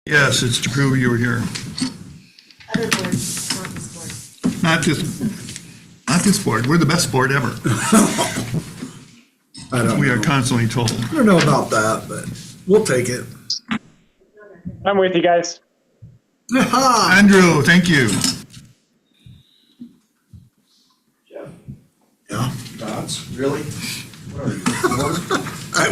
Yes, it's to prove you were here. Other boards, not this board. Not this board. We're the best board ever. I don't We know. are constantly told. I don't know about that, but we'll take it. I'm with you guys. Aha! Andrew, thank you. Yeah, Dots, really? What are you, I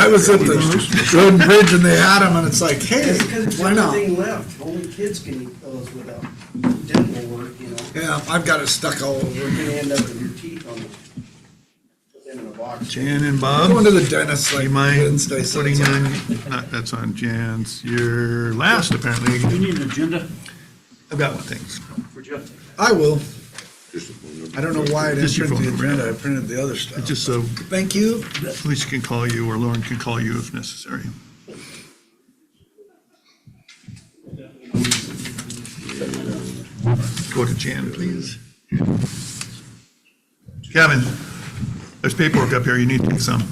was at the road and bridge and they had them and it's like, hey, It's because it's the why only not? thing left. Only kids can eat those without dental work, you know. Yeah, I've got it stuck all over. You're gonna end up with your teeth on the, put them in a box. Jan and I'm Bob, going to the dentist you like mind Wednesday. so putting it's- on, that's on Jan's, your last apparently. You need an agenda I've got one things. for Jeff? I will. I don't know why I didn't Just your print the phone number. agenda. I printed the other stuff. Just so Thank you. police can call you or Lauren can call you if necessary. Go to Jan, please. Kevin, there's paperwork up here. You need to take some.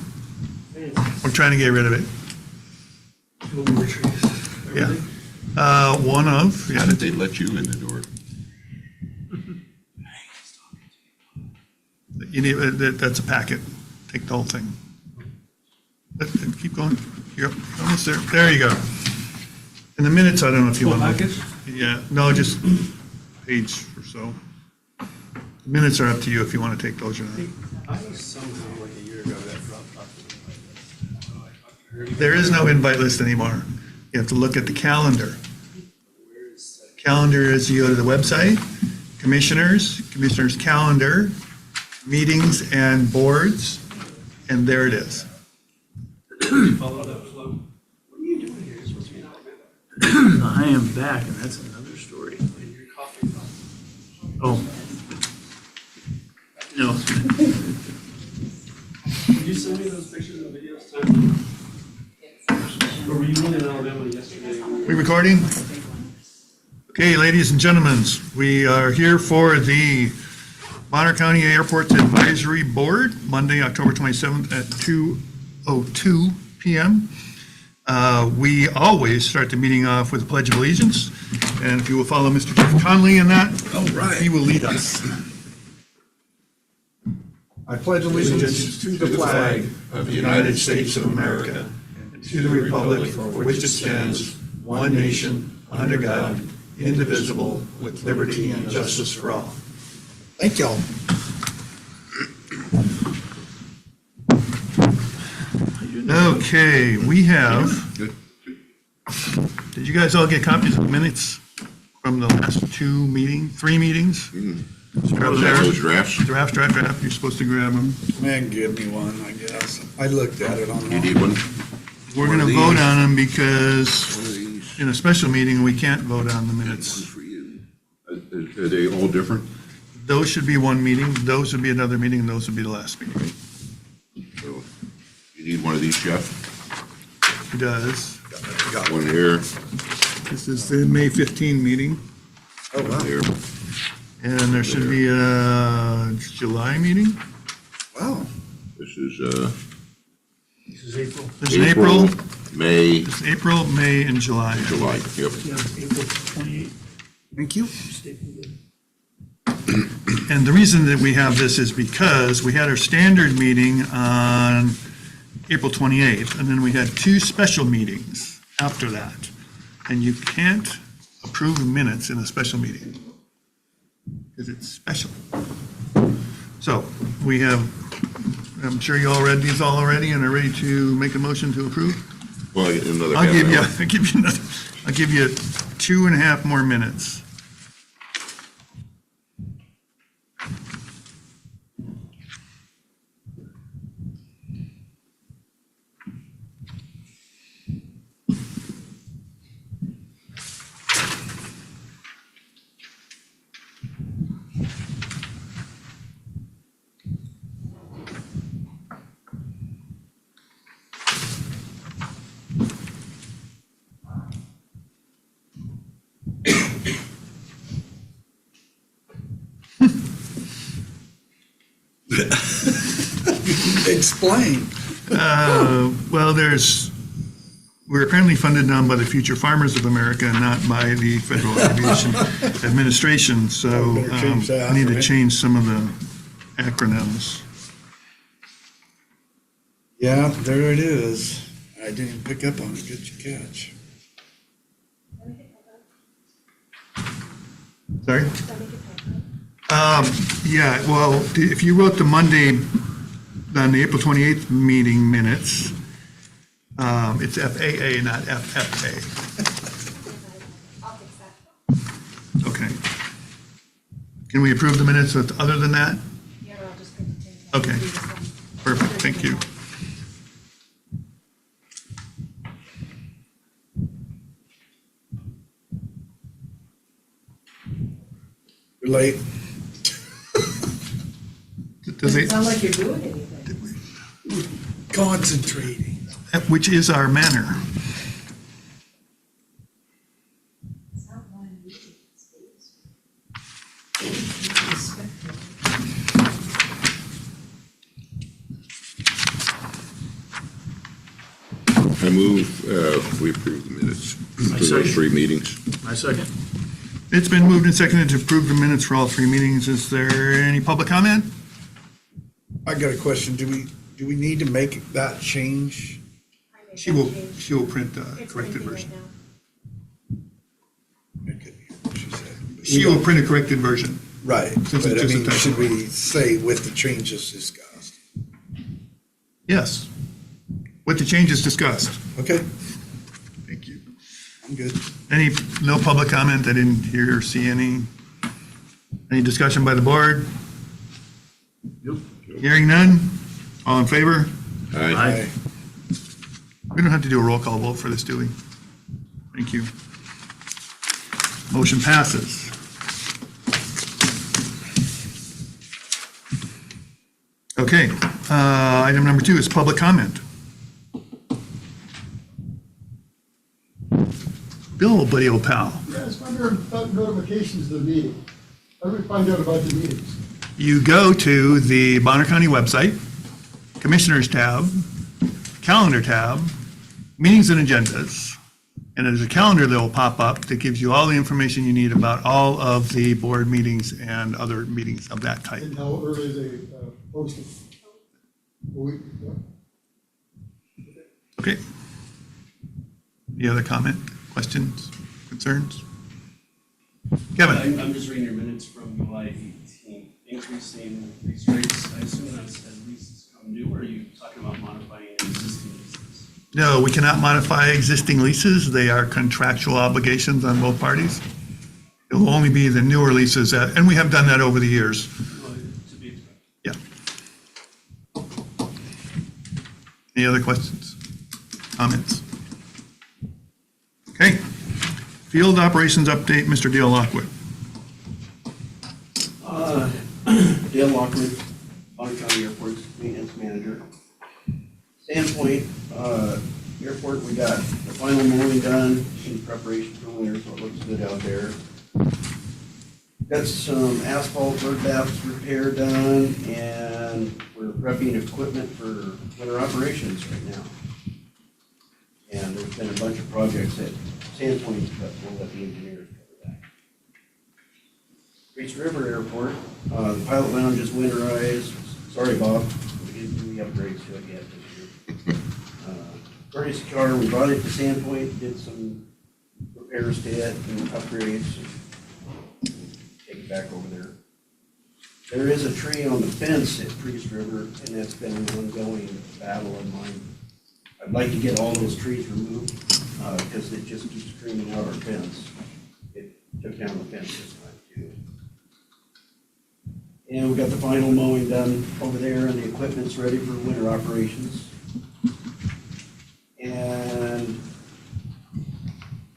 We're trying to get rid of it. Yeah. One of, How did they let you in the door? you need, that's a packet. Take the whole thing. Keep going. You're almost there. There you go. In the minutes, I don't know if you want to. Packets? Yeah, no, just page or so. Minutes are up to you if you want to take those or not. I somehow like a year ago that dropped off. There is no invite list anymore. You have to look at the calendar. Calendar is you go to the website, commissioners calendar, meetings and boards, and there it is. Follow that flow. What are you doing here? You're supposed to be in Alabama. I am back, and that's another story. And your coffee. Oh. No. Did you send me those pictures and videos too? Or were you really in Alabama yesterday? We recording? Okay, ladies and gentlemen, we are here for the Bonner County Airports Advisory Board, Monday, October 27th at 2:02 PM. We always start the meeting off with a Pledge of Allegiance, and if you will follow Mr. Jeff Conley in that, All right. he will lead us. I pledge allegiance to the flag Of the United States of America, and to the republic for which it stands, one nation, under God, indivisible, with liberty and justice for all. Thank y'all. Okay, we have, Good. did you guys all get copies of the minutes from the last three meetings? They're up there. Those drafts? Draft, you're supposed to grab them. Man, give me one, I guess. I looked at it You online. need one? We're One gonna of vote these. on them because One of these. in a special meeting, we can't vote on the One minutes. for you. Are they all different? Those should be one meeting, those would be another meeting, and those would be the last meeting. So you need one of these, Jeff? It does. Got One here, This is the May 15 meeting, Oh, wow. there. and there should be a July meeting. Wow. This is, This is April. There's an April, May, there's April, May, and July. July, yep. Yeah, April 28th. Thank you. And the reason that we have this is because we had our standard meeting on April 28th, and then we had two special meetings after that. And you can't approve minutes in a special meeting because it's special. So we have, I'm sure you all read these all already and are ready to make a motion to approve. Well, I get another. I'll give you, half I'll give you 2.5 more minutes. Explain. Well, there's we're apparently funded now by the Future Farmers of America and not by the Federal Aviation Administration, so Better change that, I need to right? change some of the acronyms. Yeah, there it is. I didn't pick up on it. Good catch. Sorry? Yeah, well, if you wrote the Monday, on the April 28th meeting minutes, it's FAA, not FFA. I'll fix that. Okay. Can we approve the minutes with, other than that? Yeah, I'll just continue. Okay. Perfect, thank you. You're late. Does it, Sound like you're doing anything. Concentrating. which is our manner. It's not one of these, it's I move, we approve the minutes for second. those 3 meetings. My second. It's been moved and seconded to approve the minutes for all 3 meetings. Is there any public comment? I got a question. Do we need to make that change? She will print the corrected version. It could be what she said. She will print a corrected version. Right, Since but it's I just a mean, typo. should we say with the changes discussed? Yes. With the changes discussed. Okay, Thank you. I'm good. No public comment? I didn't hear or see any. Any discussion by the board? Nope. Hearing none? All in favor? Aye. Aye. We don't have to do a roll call vote for this, do we? Thank you. Motion passes. Okay, item number 2 is public comment. Bill, buddy old pal, Yeah, I was wondering about notifications of the meeting. How do we find out about the meetings? you go to the Bonner County website, Commissioners tab, Calendar tab, Meetings and Agendas, and there's a calendar that will pop up that gives you all the information you need about all of the board meetings and other meetings of that type. And how early they post it? A week before? Okay. Any other comment, questions, concerns? Kevin? I'm just reading your minutes from July 18th, increasing lease rates. I assume that's as leases come due, or are you talking about modifying existing leases? No, we cannot modify existing leases. They are contractual obligations on both parties. It will only be the newer leases, and we have done that over the years. Well, to be expected. Yeah. Any other questions, comments? Okay. Field operations update, Mr. Dale Lockwood. Dale Lockwood, Bonner County Airport's maintenance manager. Sandpoint, airport, we got the final mowing done in preparation for winter, so it looks good out there. Got some asphalt bird baths repair done, and we're prepping equipment for winter operations right now. And there's been a bunch of projects at Sandpoint, but we'll let the engineers cover that. Priest River Airport, the pilot lounge is winterized. Sorry, Bob, we didn't do the upgrades to it yet this year. Courtesy car, we brought it to Sandpoint, did some repairs to it and upgrades. Take it back over there. There is a tree on the fence at Priest River, and that's been an ongoing battle of mine. I'd like to get all those trees removed, because it just keeps screaming out our fence. It took down the fence this time too. And we got the final mowing done over there, and the equipment's ready for winter operations. And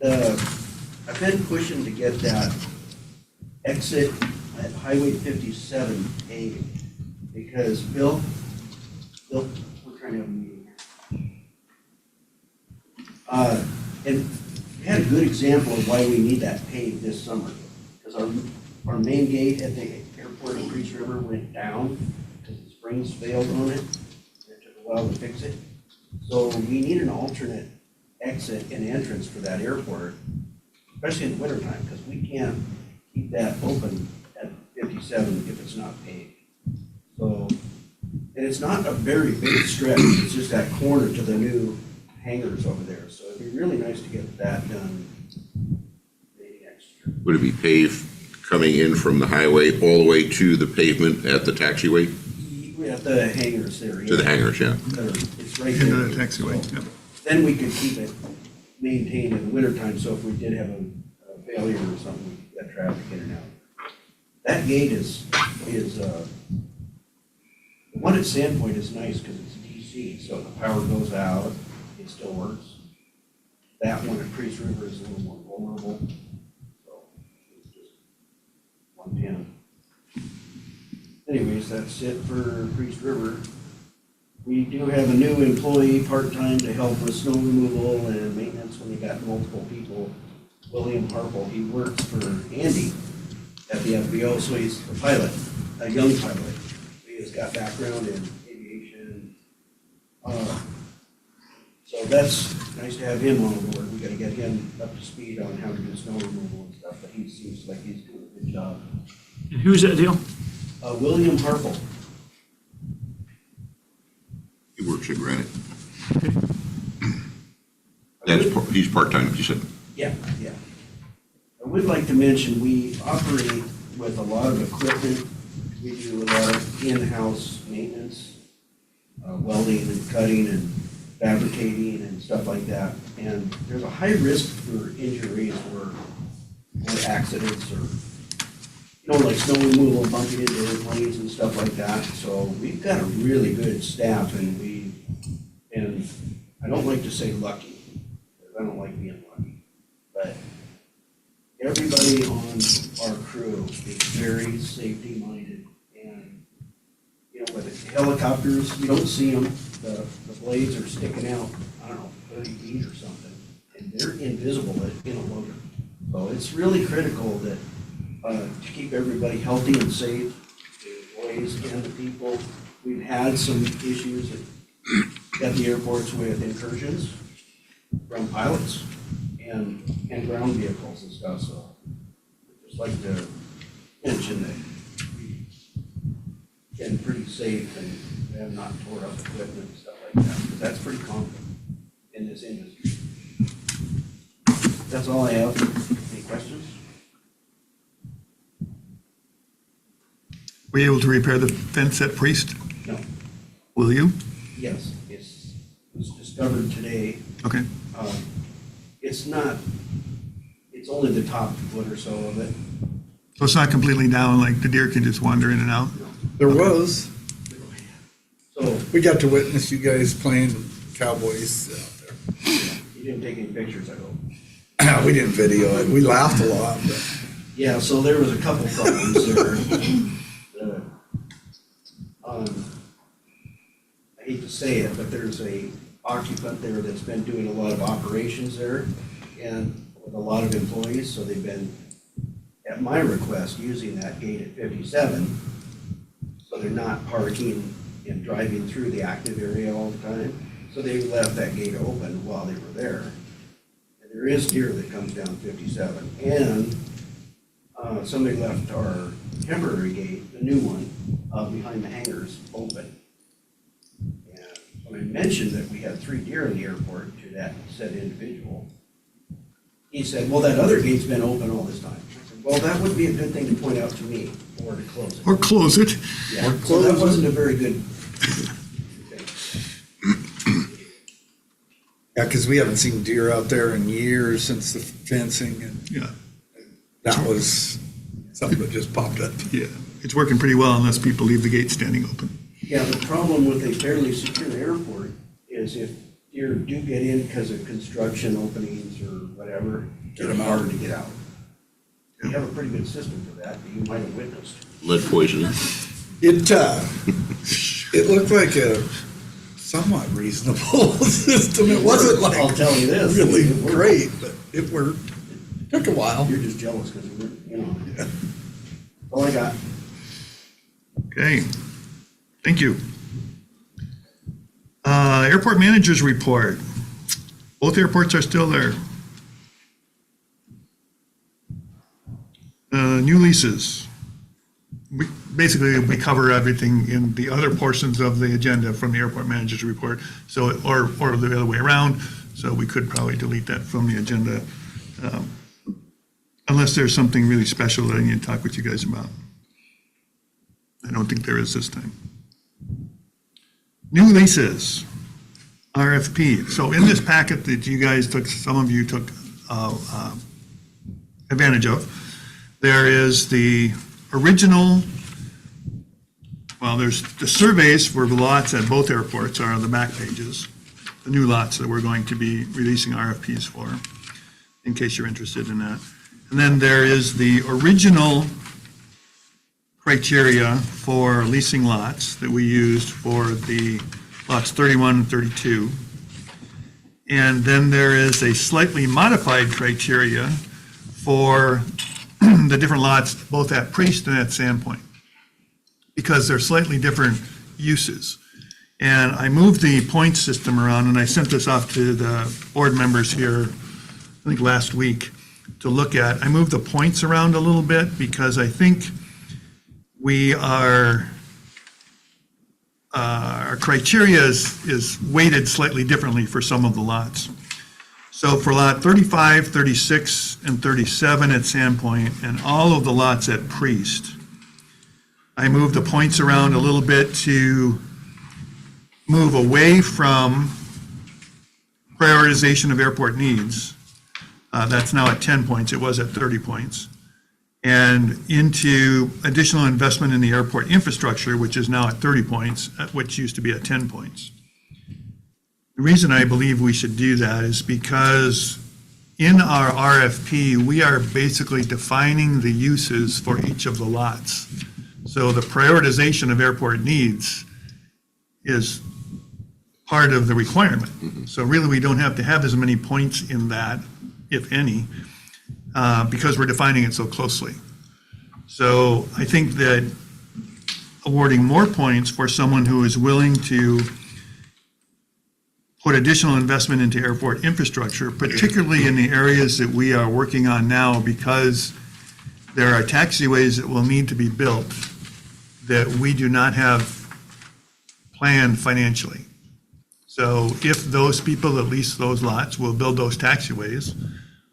I've been pushing to get that exit at Highway 57 paved, because Bill, we're trying to have a meeting here. And we had a good example of why we need that paved this summer, because our main gate at the airport in Priest River went down because the springs failed on it. It took a while to fix it. So we need an alternate exit and entrance for that airport, especially in the wintertime, because we can't keep that open at 57 if it's not paved. So, and it's not a very big stretch, it's just that corner to the new hangars over there. So it'd be really nice to get that done maybe next year. Would it be paved coming in from the highway all the way to the pavement at the taxiway? We have the hangars there. To the hangars, yeah. It's right there. Into the taxiway, So yep. then we could keep it maintained in the wintertime, so if we did have a failure or something, we could get traffic in and out. That gate is, the one at Sandpoint is nice because it's DC, so if the power goes out, it still works. That one at Priest River is a little more vulnerable, so it's just 110. Anyways, that's it for Priest River. We do have a new employee part-time to help with snow removal and maintenance when we got multiple people. William Harple, he works for Andy at the FBO, so he's a pilot, a young pilot. He has got background in aviation. So that's nice to have him on board. We gotta get him up to speed on how to do snow removal and stuff, but he seems like he's doing a good job. And who's that deal? William Harple. He works at Granite. He's part-time, you said? Yeah. I would like to mention, we operate with a lot of equipment. We do a lot of in-house maintenance, welding and cutting and fabricating and stuff like that. And there's a high risk for injuries or accidents or, like snow removal, bumping into airplanes and stuff like that. So we've got a really good staff and I don't like to say lucky, because I don't like being lucky, but everybody on our crew is very safety minded. And, with the helicopters, you don't see them, the blades are sticking out, I don't know, 30 feet or something, and they're invisible in a loader. So it's really critical that to keep everybody healthy and safe, the employees and the people. We've had some issues at the airports with incursions from pilots and ground vehicles and stuff, so I'd just like to mention that we've been pretty safe and have not tore up equipment and stuff like that, because that's pretty common in this industry. That's all I have. Any questions? Were you able to repair the fence at Priest? No. Will you? Yes, it was discovered today. Okay. It's only the top foot or so of it. So it's not completely down, like the deer can just wander in and out? There was. So We got to witness you guys playing Cowboys out you didn't take any pictures, I hope. there. We didn't video it. We laughed a lot, but Yeah, so there was a couple problems there. I hate to say it, but there's a occupant there that's been doing a lot of operations there and with a lot of employees, so they've been, at my request, using that gate at 57. So they're not parking and driving through the active area all the time. So they left that gate open while they were there. And there is deer that comes down 57. And somebody left our temporary gate, the new one, behind the hangars, open. And when I mentioned that we had 3 deer in the airport to that said individual, he said, well, that other gate's been open all this time. I said, well, that would be a good thing to point out to me, or to close it. Or close it? Yeah, so that wasn't a very good thing. yeah, because we haven't seen deer out there in years since the fencing, and Yeah, that was something that just popped up. yeah. It's working pretty well unless people leave the gate standing open. Yeah, the problem with a fairly secure airport is if deer do get in because of construction openings or whatever, Get it's 'em out. hard to get out. We have a pretty good system for that you might have witnessed. Lead poisoning? It looked like a somewhat reasonable system. It wasn't like I'll tell you this. really it worked. great, but it worked. Took a while. You're just jealous because we weren't, All I got. Okay, thank you. Airport managers report. Both airports are still there. New leases. Basically, we cover everything in the other portions of the agenda from the airport manager's report, so, or the other way around, so we could probably delete that from the agenda, unless there's something really special that I need to talk with you guys about. I don't think there is this time. New leases, RFP. So in this packet that you guys took, some of you took advantage of, there is the original, well, there's the surveys for the lots at both airports are on the back pages, the new lots that we're going to be releasing RFPs for, in case you're interested in that. And then there is the original criteria for leasing lots that we used for the lots 31 and 32. And then there is a slightly modified criteria for the different lots, both at Priest and at Sandpoint, because they're slightly different uses. And I moved the point system around, and I sent this off to the board members here, I think last week, to look at. I moved the points around a little bit because I think we are, our criteria is weighted slightly differently for some of the lots. So for lot 35, 36, and 37 at Sandpoint, and all of the lots at Priest, I moved the points around a little bit to move away from prioritization of airport needs. That's now at 10 points, it was at 30 points. And into additional investment in the airport infrastructure, which is now at 30 points, which used to be at 10 points. The reason I believe we should do that is because in our RFP, we are basically defining the uses for each of the lots. So the prioritization of airport needs is part of the requirement. So really, we don't have to have as many points in that, if any, because we're defining it so closely. So I think that awarding more points for someone who is willing to put additional investment into airport infrastructure, particularly in the areas that we are working on now, because there are taxiways that will need to be built that we do not have planned financially. So if those people that lease those lots will build those taxiways,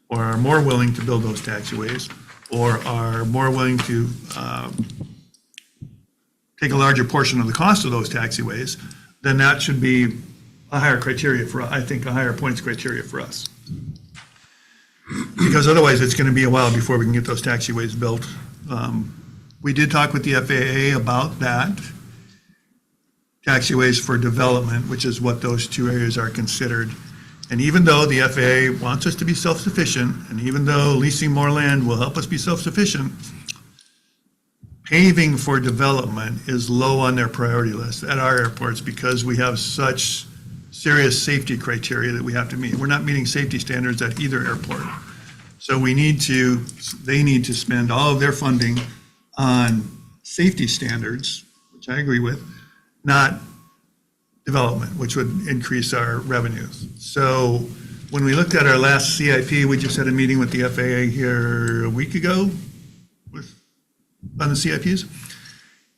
or are more willing to build those taxiways, or are more willing to take a larger portion of the cost of those taxiways, then that should be a higher criteria for, I think, a higher points criteria for us. Because otherwise, it's going to be a while before we can get those taxiways built. We did talk with the FAA about that, taxiways for development, which is what those two areas are considered. And even though the FAA wants us to be self-sufficient, and even though leasing more land will help us be self-sufficient, paving for development is low on their priority list at our airports because we have such serious safety criteria that we have to meet. We're not meeting safety standards at either airport. So they need to spend all of their funding on safety standards, which I agree with, not development, which would increase our revenues. So when we looked at our last CIP, we just had a meeting with the FAA here a week ago on the CIPs.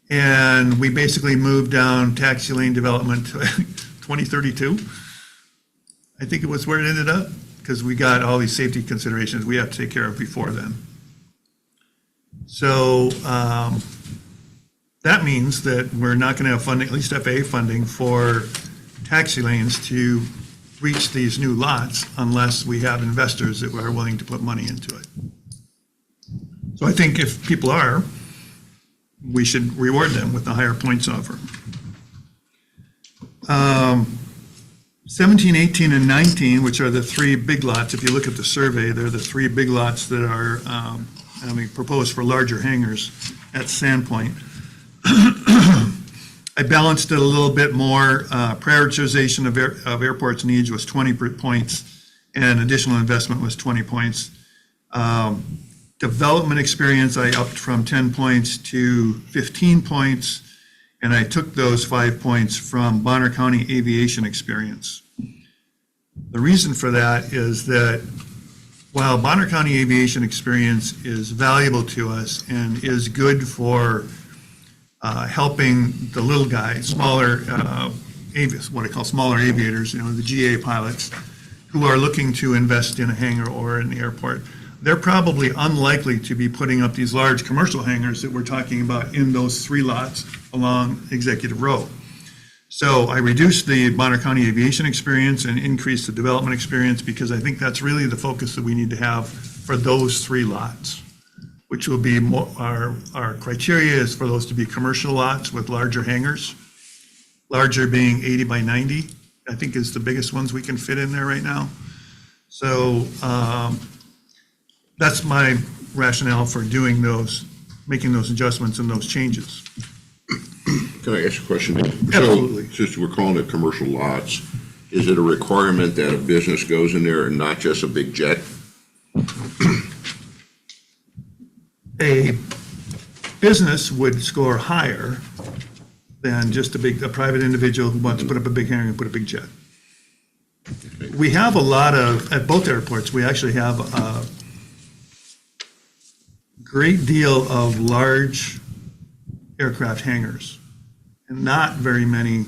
And we basically moved down taxi lane development to 2032. I think it was where it ended up, because we got all these safety considerations we have to take care of before then. So that means that we're not going to have funding, at least FAA funding, for taxi lanes to reach these new lots unless we have investors that are willing to put money into it. So I think if people are, we should reward them with a higher points offer. 17, 18, and 19, which are the three big lots. If you look at the survey, they're the three big lots that are proposed for larger hangars at Sandpoint. I balanced it a little bit more. Prioritization of airports needs was 20 points, and additional investment was 20 points. Development experience, I upped from 10 points to 15 points, and I took those 5 points from Bonner County aviation experience. The reason for that is that while Bonner County aviation experience is valuable to us and is good for helping the little guys, smaller what I call smaller aviators, the GA pilots, who are looking to invest in a hangar or in the airport, they're probably unlikely to be putting up these large commercial hangars that we're talking about in those 3 lots along Executive Row. So I reduced the Bonner County aviation experience and increased the development experience because I think that's really the focus that we need to have for those 3 lots, which will be more, our criteria is for those to be commercial lots with larger hangars, larger being 80 by 90, I think is the biggest ones we can fit in there right now. So that's my rationale for doing those, making those adjustments and those changes. Can I ask a question? Absolutely. So, since we're calling it commercial lots, is it a requirement that a business goes in there and not just a big jet? A business would score higher than just a private individual who wants to put up a big hangar and put a big jet. We have a lot of, at both airports, we actually have a great deal of large aircraft hangars and not very many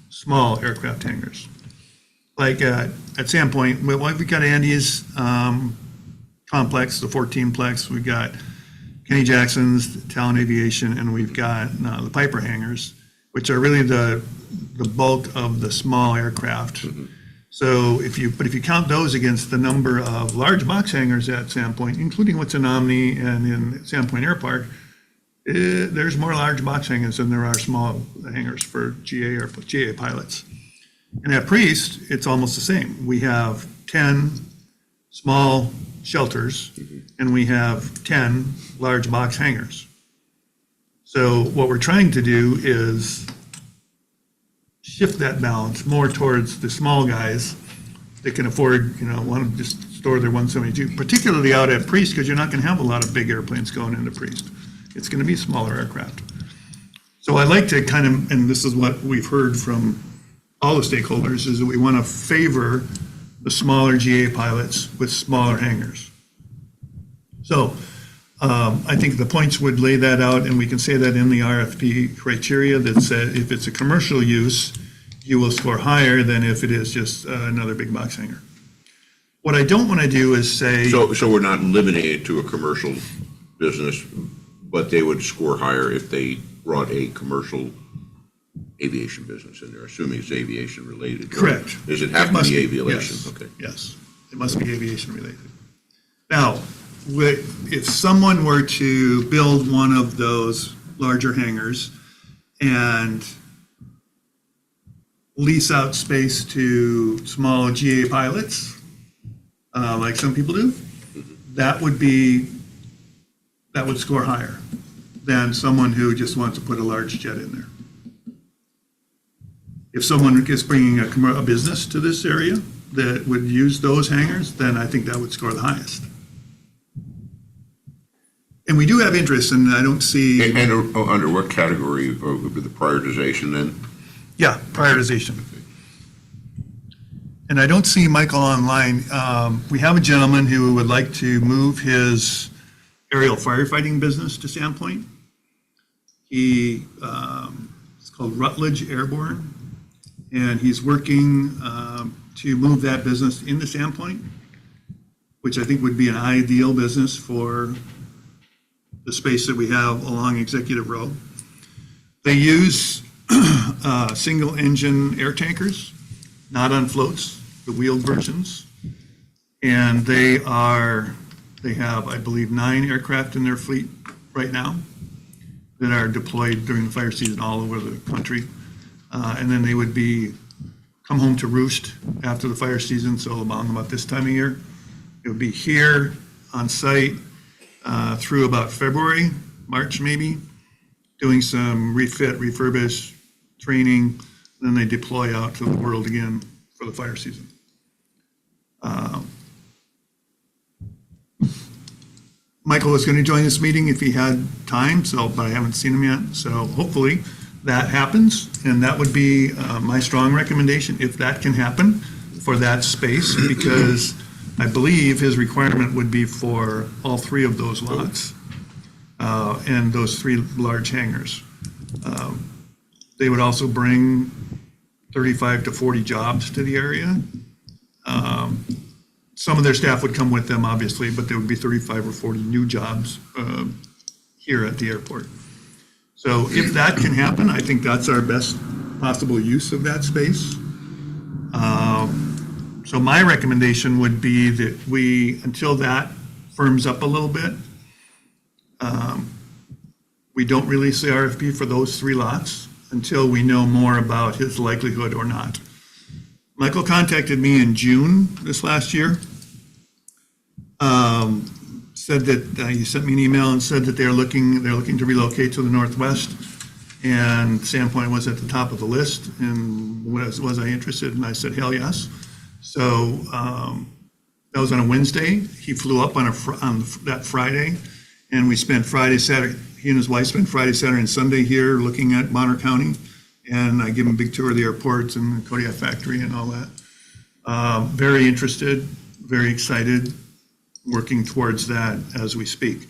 small aircraft hangars. Like at Sandpoint, we've got Andy's complex, the 14-plex, we've got Kenny Jackson's, Talon Aviation, and we've got the Piper hangars, which are really the bulk of the small aircraft. So if you count those against the number of large box hangars at Sandpoint, including what's in Omni and in Sandpoint Air Park, there's more large box hangars than there are small hangars for GA pilots. And at Priest, it's almost the same. We have 10 small shelters and we have 10 large box hangars. So what we're trying to do is shift that balance more towards the small guys that can afford, want to just store their 172, particularly out at Priest, because you're not going to have a lot of big airplanes going into Priest. It's going to be smaller aircraft. So I like to kind of, and this is what we've heard from all the stakeholders, is that we want to favor the smaller GA pilots with smaller hangars. So I think the points would lay that out, and we can say that in the RFP criteria that said if it's a commercial use, you will score higher than if it is just another big box hangar. What I don't want to do is say... So we're not limiting it to a commercial business, but they would score higher if they brought a commercial aviation business in there, assuming it's aviation related. Correct. Does it have to be aviation? Yes. Okay. Yes, it must be aviation related. Now, if someone were to build one of those larger hangars and lease out space to small GA pilots, like some people do, that would score higher than someone who just wants to put a large jet in there. If someone is bringing a business to this area that would use those hangars, then I think that would score the highest. And we do have interest, and I don't see... And under what category would be the prioritization then? Yeah, prioritization. And I don't see Michael online. We have a gentleman who would like to move his aerial firefighting business to Sandpoint. It's called Rutledge Airborne, and he's working to move that business into Sandpoint, which I think would be an ideal business for the space that we have along Executive Row. They use single engine air tankers, not on floats, the wheeled versions. And they have, I believe, 9 aircraft in their fleet right now that are deployed during the fire season all over the country. And then they would come home to roost after the fire season, so about this time of year. It would be here on site through about February, March maybe, doing some refit, refurbish, training, then they deploy out to the world again for the fire season. Michael was going to join this meeting if he had time, but I haven't seen him yet. So hopefully that happens, and that would be my strong recommendation. If that can happen, for that space, because I believe his requirement would be for all three of those lots, and those three large hangars. They would also bring 35 to 40 jobs to the area. Some of their staff would come with them, obviously, but there would be 35 or 40 new jobs here at the airport. So if that can happen, I think that's our best possible use of that space. So my recommendation would be that we, until that firms up a little bit, we don't release the RFP for those three lots until we know more about his likelihood or not. Michael contacted me in June this last year. Said that he sent me an email and said that they're looking to relocate to the Northwest, and Sandpoint was at the top of the list. And was I interested? And I said, hell yes. So that was on a Wednesday. He flew up on that Friday, and we spent Friday, Saturday. He and his wife spent Friday, Saturday, and Sunday here looking at Bonner County, and I give him a big tour of the airports and the Kodiak factory and all that. Very interested, very excited, working towards that as we speak.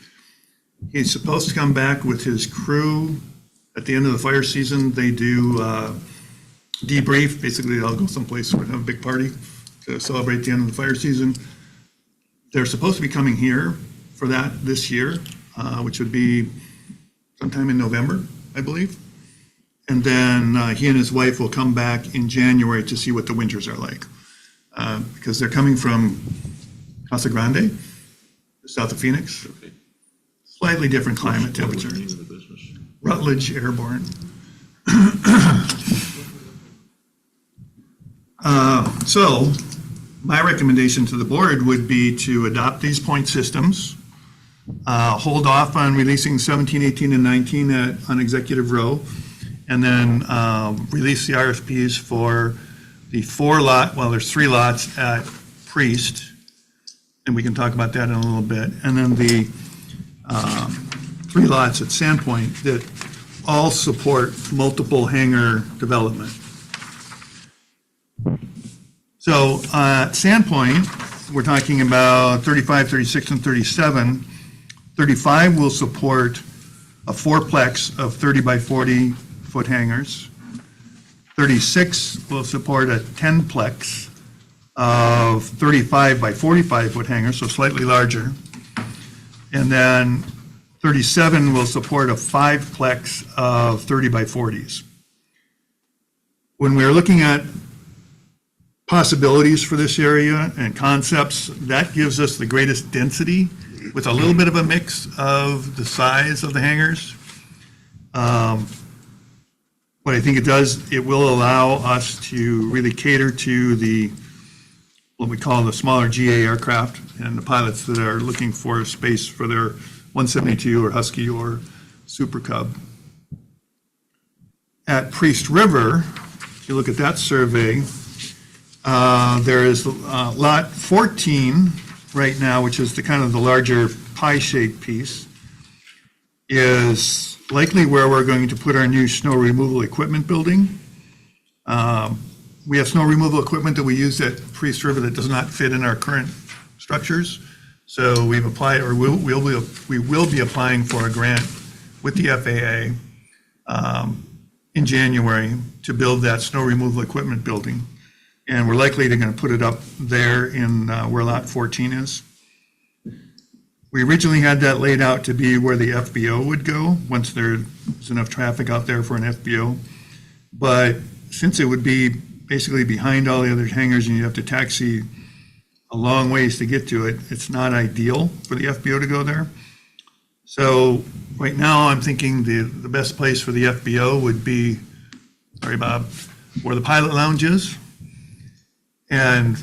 He's supposed to come back with his crew at the end of the fire season. They do debrief. Basically, they'll go someplace and have a big party to celebrate the end of the fire season. They're supposed to be coming here for that this year, which would be sometime in November, I believe. And then he and his wife will come back in January to see what the winters are like. Because they're coming from Casa Grande, south of Phoenix. Okay. Slightly different climate What was temperature. the name of the business? Rutledge Airborne. So my recommendation to the board would be to adopt these point systems, hold off on releasing 17, 18, and 19 on Executive Row, and then release the RFPs for the there's 3 lots at Priest, and we can talk about that in a little bit, and then the 3 lots at Sandpoint that all support multiple hangar development. So at Sandpoint, we're talking about 35, 36, and 37. 35 will support a 4-plex of 30 by 40 foot hangars. 36 will support a 10-plex of 35 by 45 foot hangars, so slightly larger. And then 37 will support a 5-plex of 30 by 40s. When we're looking at possibilities for this area and concepts, that gives us the greatest density with a little bit of a mix of the size of the hangars. What I think it does, it will allow us to really cater to what we call the smaller GA aircraft and the pilots that are looking for space for their 172 or Husky or Super Cub. At Priest River, if you look at that survey, there is lot 14 right now, which is the kind of the larger pie-shaped piece, is likely where we're going to put our new snow removal equipment building. We have snow removal equipment that we use at Priest River that does not fit in our current structures. So we've applied, or we will be applying for a grant with the FAA in January to build that snow removal equipment building. And we're likely to going to put it up there in where lot 14 is. We originally had that laid out to be where the FBO would go once there's enough traffic out there for an FBO. But since it would be basically behind all the other hangars and you have to taxi a long ways to get to it, it's not ideal for the FBO to go there. So right now I'm thinking the best place for the FBO would be, sorry Bob, where the pilot lounge is, and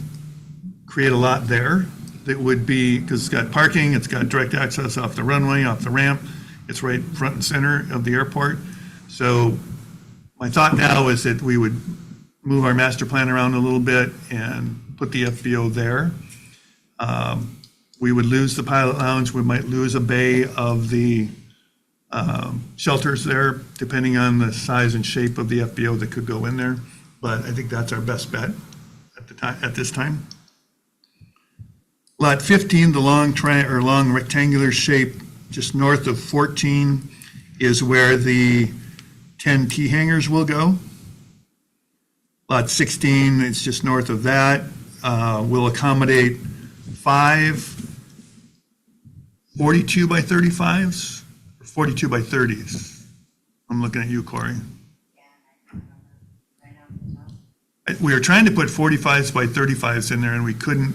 create a lot there that would be, because it's got parking, it's got direct access off the runway, off the ramp, it's right front and center of the airport. So my thought now is that we would move our master plan around a little bit and put the FBO there. We would lose the pilot lounge, we might lose a bay of the shelters there, depending on the size and shape of the FBO that could go in there. But I think that's our best bet at this time. Lot 15, the long rectangular shape just north of 14 is where the 10 T hangers will go. Lot 16, it's just north of that, will accommodate 5 42 by 35s, or 42 by 30s. I'm looking at you, Corey. We were trying to put 45s by 35s in there, and we couldn't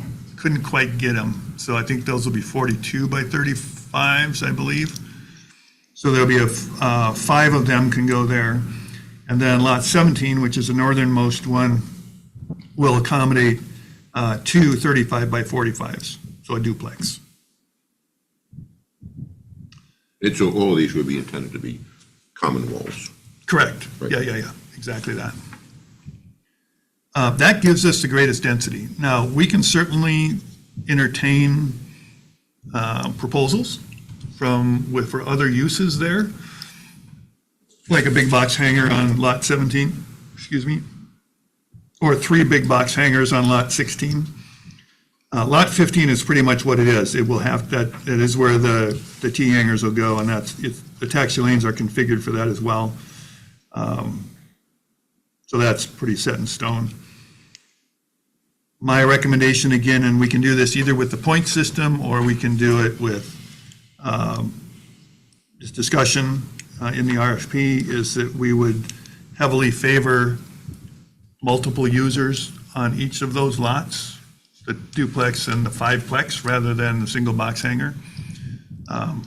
quite get them. So I think those will be 42 by 35s, I believe. So there'll be 5 of them can go there. And then lot 17, which is the northernmost one, will accommodate 2 35 by 45s, so a duplex. And so all of these would be intended to be common walls. Correct. Right. Yeah, exactly that. That gives us the greatest density. Now, we can certainly entertain proposals for other uses there, like a big box hanger on lot 17, or 3 big box hangers on lot 16. Lot 15 is pretty much what it is. It will have that, it is where the T hangers will go, and the taxi lanes are configured for that as well. So that's pretty set in stone. My recommendation again, and we can do this either with the point system or we can do it with just discussion in the RFP, is that we would heavily favor multiple users on each of those lots, the duplex and the 5-plex rather than the single box hanger. And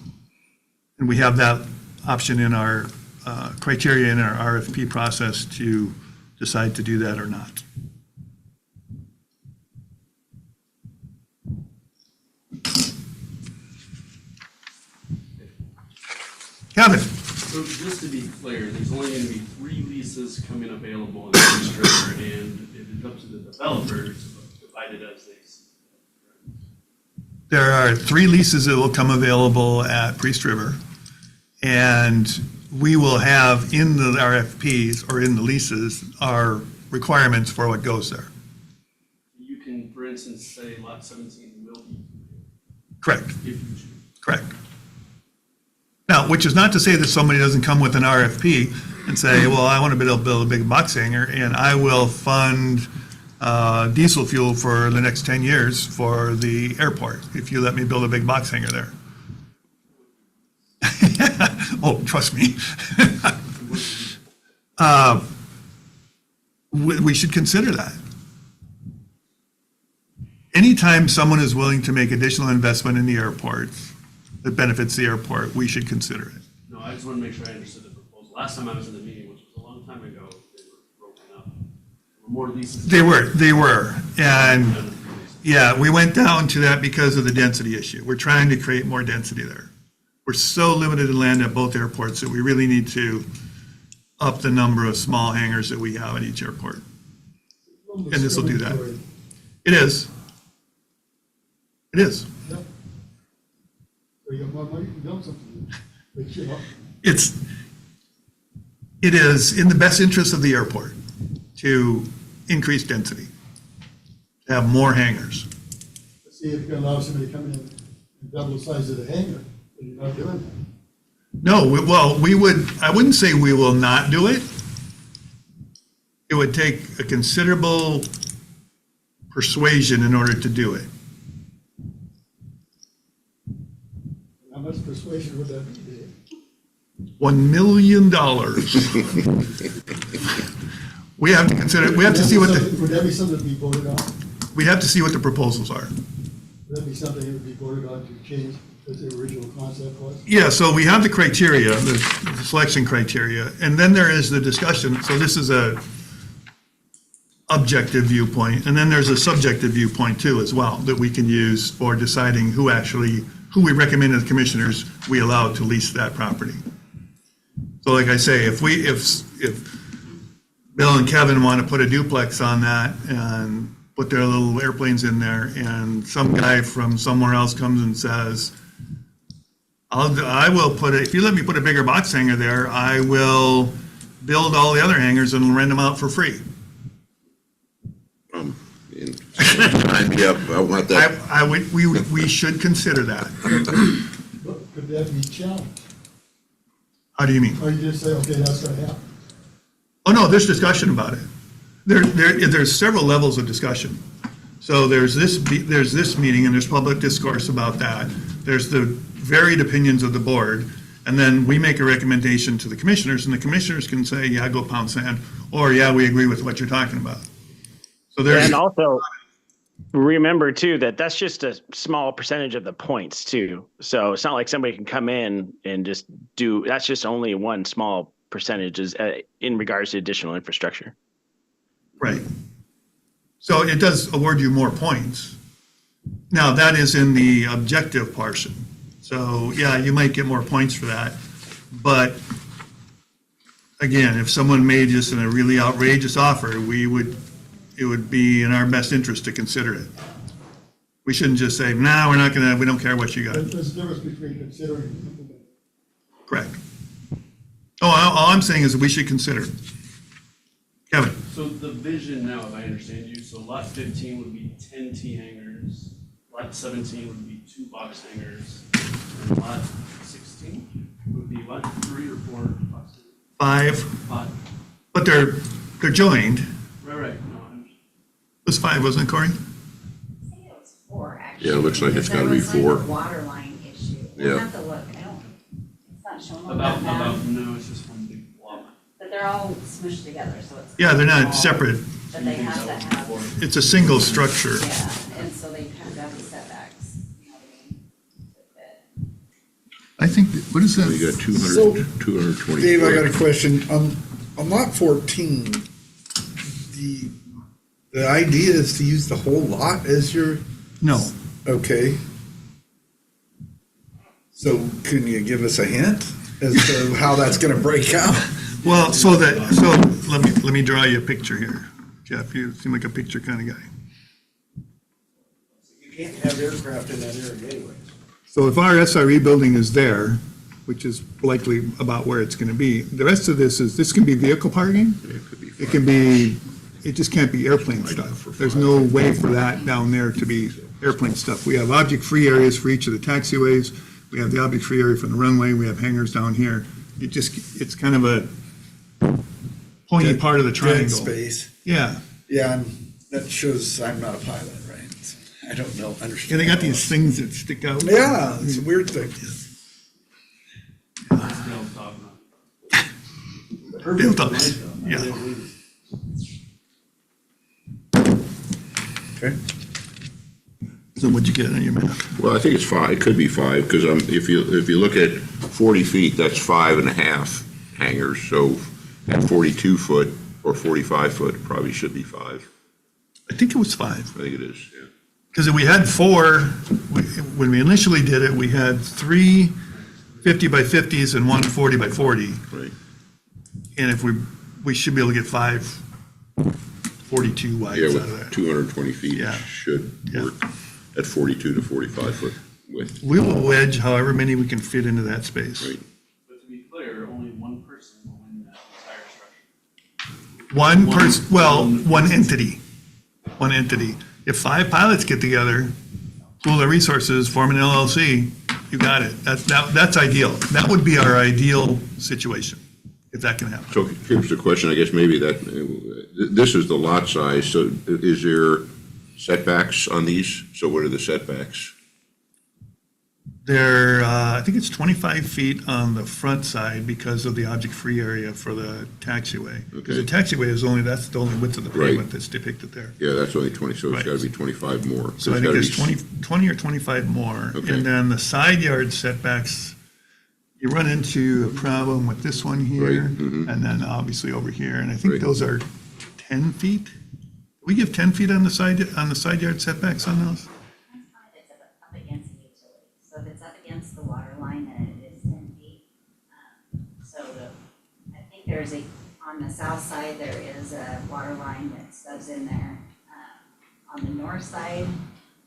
we have that option in our criteria in our RFP process to decide to do that or not. Kevin? So just to be clear, there's only going to be 3 leases coming available in the East River, and it is up to the developers to divide it as they see. There are 3 leases that will come available at Priest River, and we will have in the RFPs or in the leases our requirements for what goes there. You can, for instance, say lot 17 will be, Correct, if you choose. correct. Now, which is not to say that somebody doesn't come with an RFP and say, well, I want to build a big box hanger, and I will fund diesel fuel for the next 10 years for the airport, if you let me build a big box hanger there. Oh, trust me. We should consider that. Anytime someone is willing to make additional investment in the airport that benefits the airport, we should consider it. No, I just want to make sure I understood the proposal. Last time I was in the meeting, which was a long time ago, they were broken up. There were more leases. They were. And yeah, we went down to that because of the density issue. We're trying to create more density there. We're so limited in land at both airports that we really need to up the number of small hangars that we have at each airport. And this will do that. It is. It is. Yep. So you got more money to build something, but you know, It is in the best interest of the airport to increase density, to have more hangars. see if you can allow somebody to come in and double the size of the hangar, but you're not doing that. No, I wouldn't say we will not do it. It would take a considerable persuasion in order to do it. How much persuasion would that be, Dave? $1 million. We have to consider, we have to see what Would that be something to be voted on? we have to see what the proposals are. Would that be something that would be voted on to change what the original concept was? Yeah, so we have the criteria, the selection criteria, and then there is the discussion. So this is a objective viewpoint, and then there's a subjective viewpoint too as well that we can use for deciding who we recommend as commissioners we allow to lease that property. So like I say, if Bill and Kevin want to put a duplex on that and put their little airplanes in there, and some guy from somewhere else comes and says, I will put it, if you let me put a bigger box hanger there, I will build all the other hangars and rent them out for free. Sign me up, I want that. we should consider that. But could that be challenged? How do you mean? Or you just say, okay, that's gonna happen? Oh, no, there's discussion about it. There's several levels of discussion. So there's this meeting, and there's public discourse about that. There's the varied opinions of the board, and then we make a recommendation to the commissioners, and the commissioners can say, yeah, go pound sand, or yeah, we agree with what you're talking about. So there's, And also, remember too, that that's just a small percentage of the points too. So it's not like somebody can come in and just that's just only one small percentage in regards to additional infrastructure. right. So it does award you more points. Now, that is in the objective portion. So, yeah, you might get more points for that. But again, if someone made just a really outrageous offer, it would be in our best interest to consider it. We shouldn't just say, nah, we don't care what you got. There's a difference between considering and implementing. Correct. Oh, all I'm saying is we should consider it. Kevin, So the vision now, if I understand you, so lot 15 would be 10 T hangers, lot 17 would be 2 box hangers, and lot 16 would be what, 3 or 4 box hangers? 5, 5. but they're joined. It Right, no, I'm was 5, wasn't it, Corey? I think it was 4, actually. Yeah, it looks like it's because gotta be there was 4. like a water line issue. Yeah. We'll have to look, it's not showing on that map, no, it's just one big block. but they're all smushed together, so it's. Yeah, they're not small, separate. But they have to have, It's a single structure. yeah, and so they have to have the setbacks, you know what I mean? to fit. I think, what is that? We got So, 220. Dave, I got a question. On lot 14, the idea is to use the whole lot as your, No. okay. So can you give us a hint as to how that's gonna break out? Well, so let me draw you a picture here. Jeff, you seem like a picture kind of guy. You can't have aircraft in that area anyways. So if our SRE building is there, which is likely about where it's going to be, the rest of this can be vehicle parking. It could be It can be, it just can't be airplane stuff. There's no way for that down there to be airplane stuff. We have object-free areas for each of the taxiways. We have the object-free area for the runway. We have hangars down here. It's kind of a pointy part of the Dead triangle. space. Yeah. Yeah, and that shows I'm not a pilot, right? I don't know, Yeah, understand. they got these things that stick out. Yeah, it's a weird thing. They'll talk about. Built up. Yeah. Okay. So what'd you get on your map? Well, I think it's 5, it could be 5, because if you look at 40 feet, that's 5.5 hangers, so at 42 foot or 45 foot, it probably should be 5. I think it was 5. I think it is, yeah. Because we had 4, when we initially did it, we had 3 50 by 50s and 1 40 by 40. Right. And if we should be able to get 5 42 Yeah, wides out of with that. 220 feet Yeah. should Yeah. work at 42 to 45 foot width. We will wedge however many we can fit into that space. Right. But to be clear, only one person will win that entire structure. One person, well, one entity. One entity. If 5 pilots get together, pool their resources, form an LLC, you got it. That's ideal. That would be our ideal situation, if that can happen. So here's the question, I guess maybe that, this is the lot size, so is there setbacks on these? So what are the setbacks? There, I think it's 25 feet on the front side because of the object-free area for the taxiway. Because the taxiway is that's the only width of the Right. pavement that's depicted there. Yeah, that's only 20, so it's Right. gotta be 25 more. So I think there's 20 or 25 more. Okay. And then the side yard setbacks, you run into a problem with this one here, Right, mhm. and then obviously over here, and I think Right. those are 10 feet? We give 10 feet on the side yard setbacks on those? That's fine if it's up against the utility, so if it's up against the water line, then it is 10 feet. I think there's on the south side, there is a water line that stubs in there. On the north side,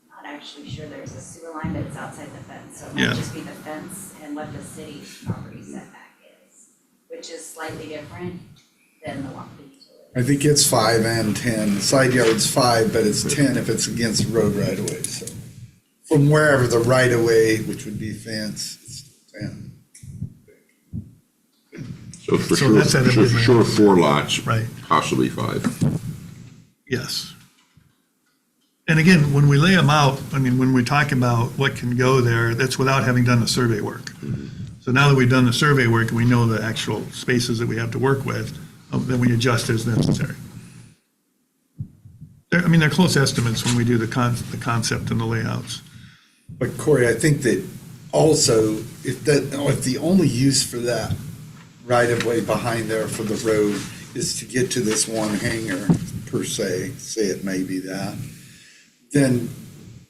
not actually sure there's a sewer line, but it's outside the fence, so it Yeah. might just be the fence and what the city's property setback is, which is slightly different than the utility. I think it's 5 and 10. Side yard's 5, but it's 10 if it's against the road right away, so. From wherever the right of way, which would be fence, it's 10. So for So sure, that's at a for minimum. sure, 4 lots, Right. possibly 5. Yes. And again, when we lay them out, I mean, when we talk about what can go there, that's without having done the survey work. So now that we've done the survey work and we know the actual spaces that we have to work with, then we adjust as necessary. I mean, they're close estimates when we do the concept and the layouts. But Corey, I think that also, if the only use for that right of way behind there for the road is to get to this one hangar per se, say it may be that, then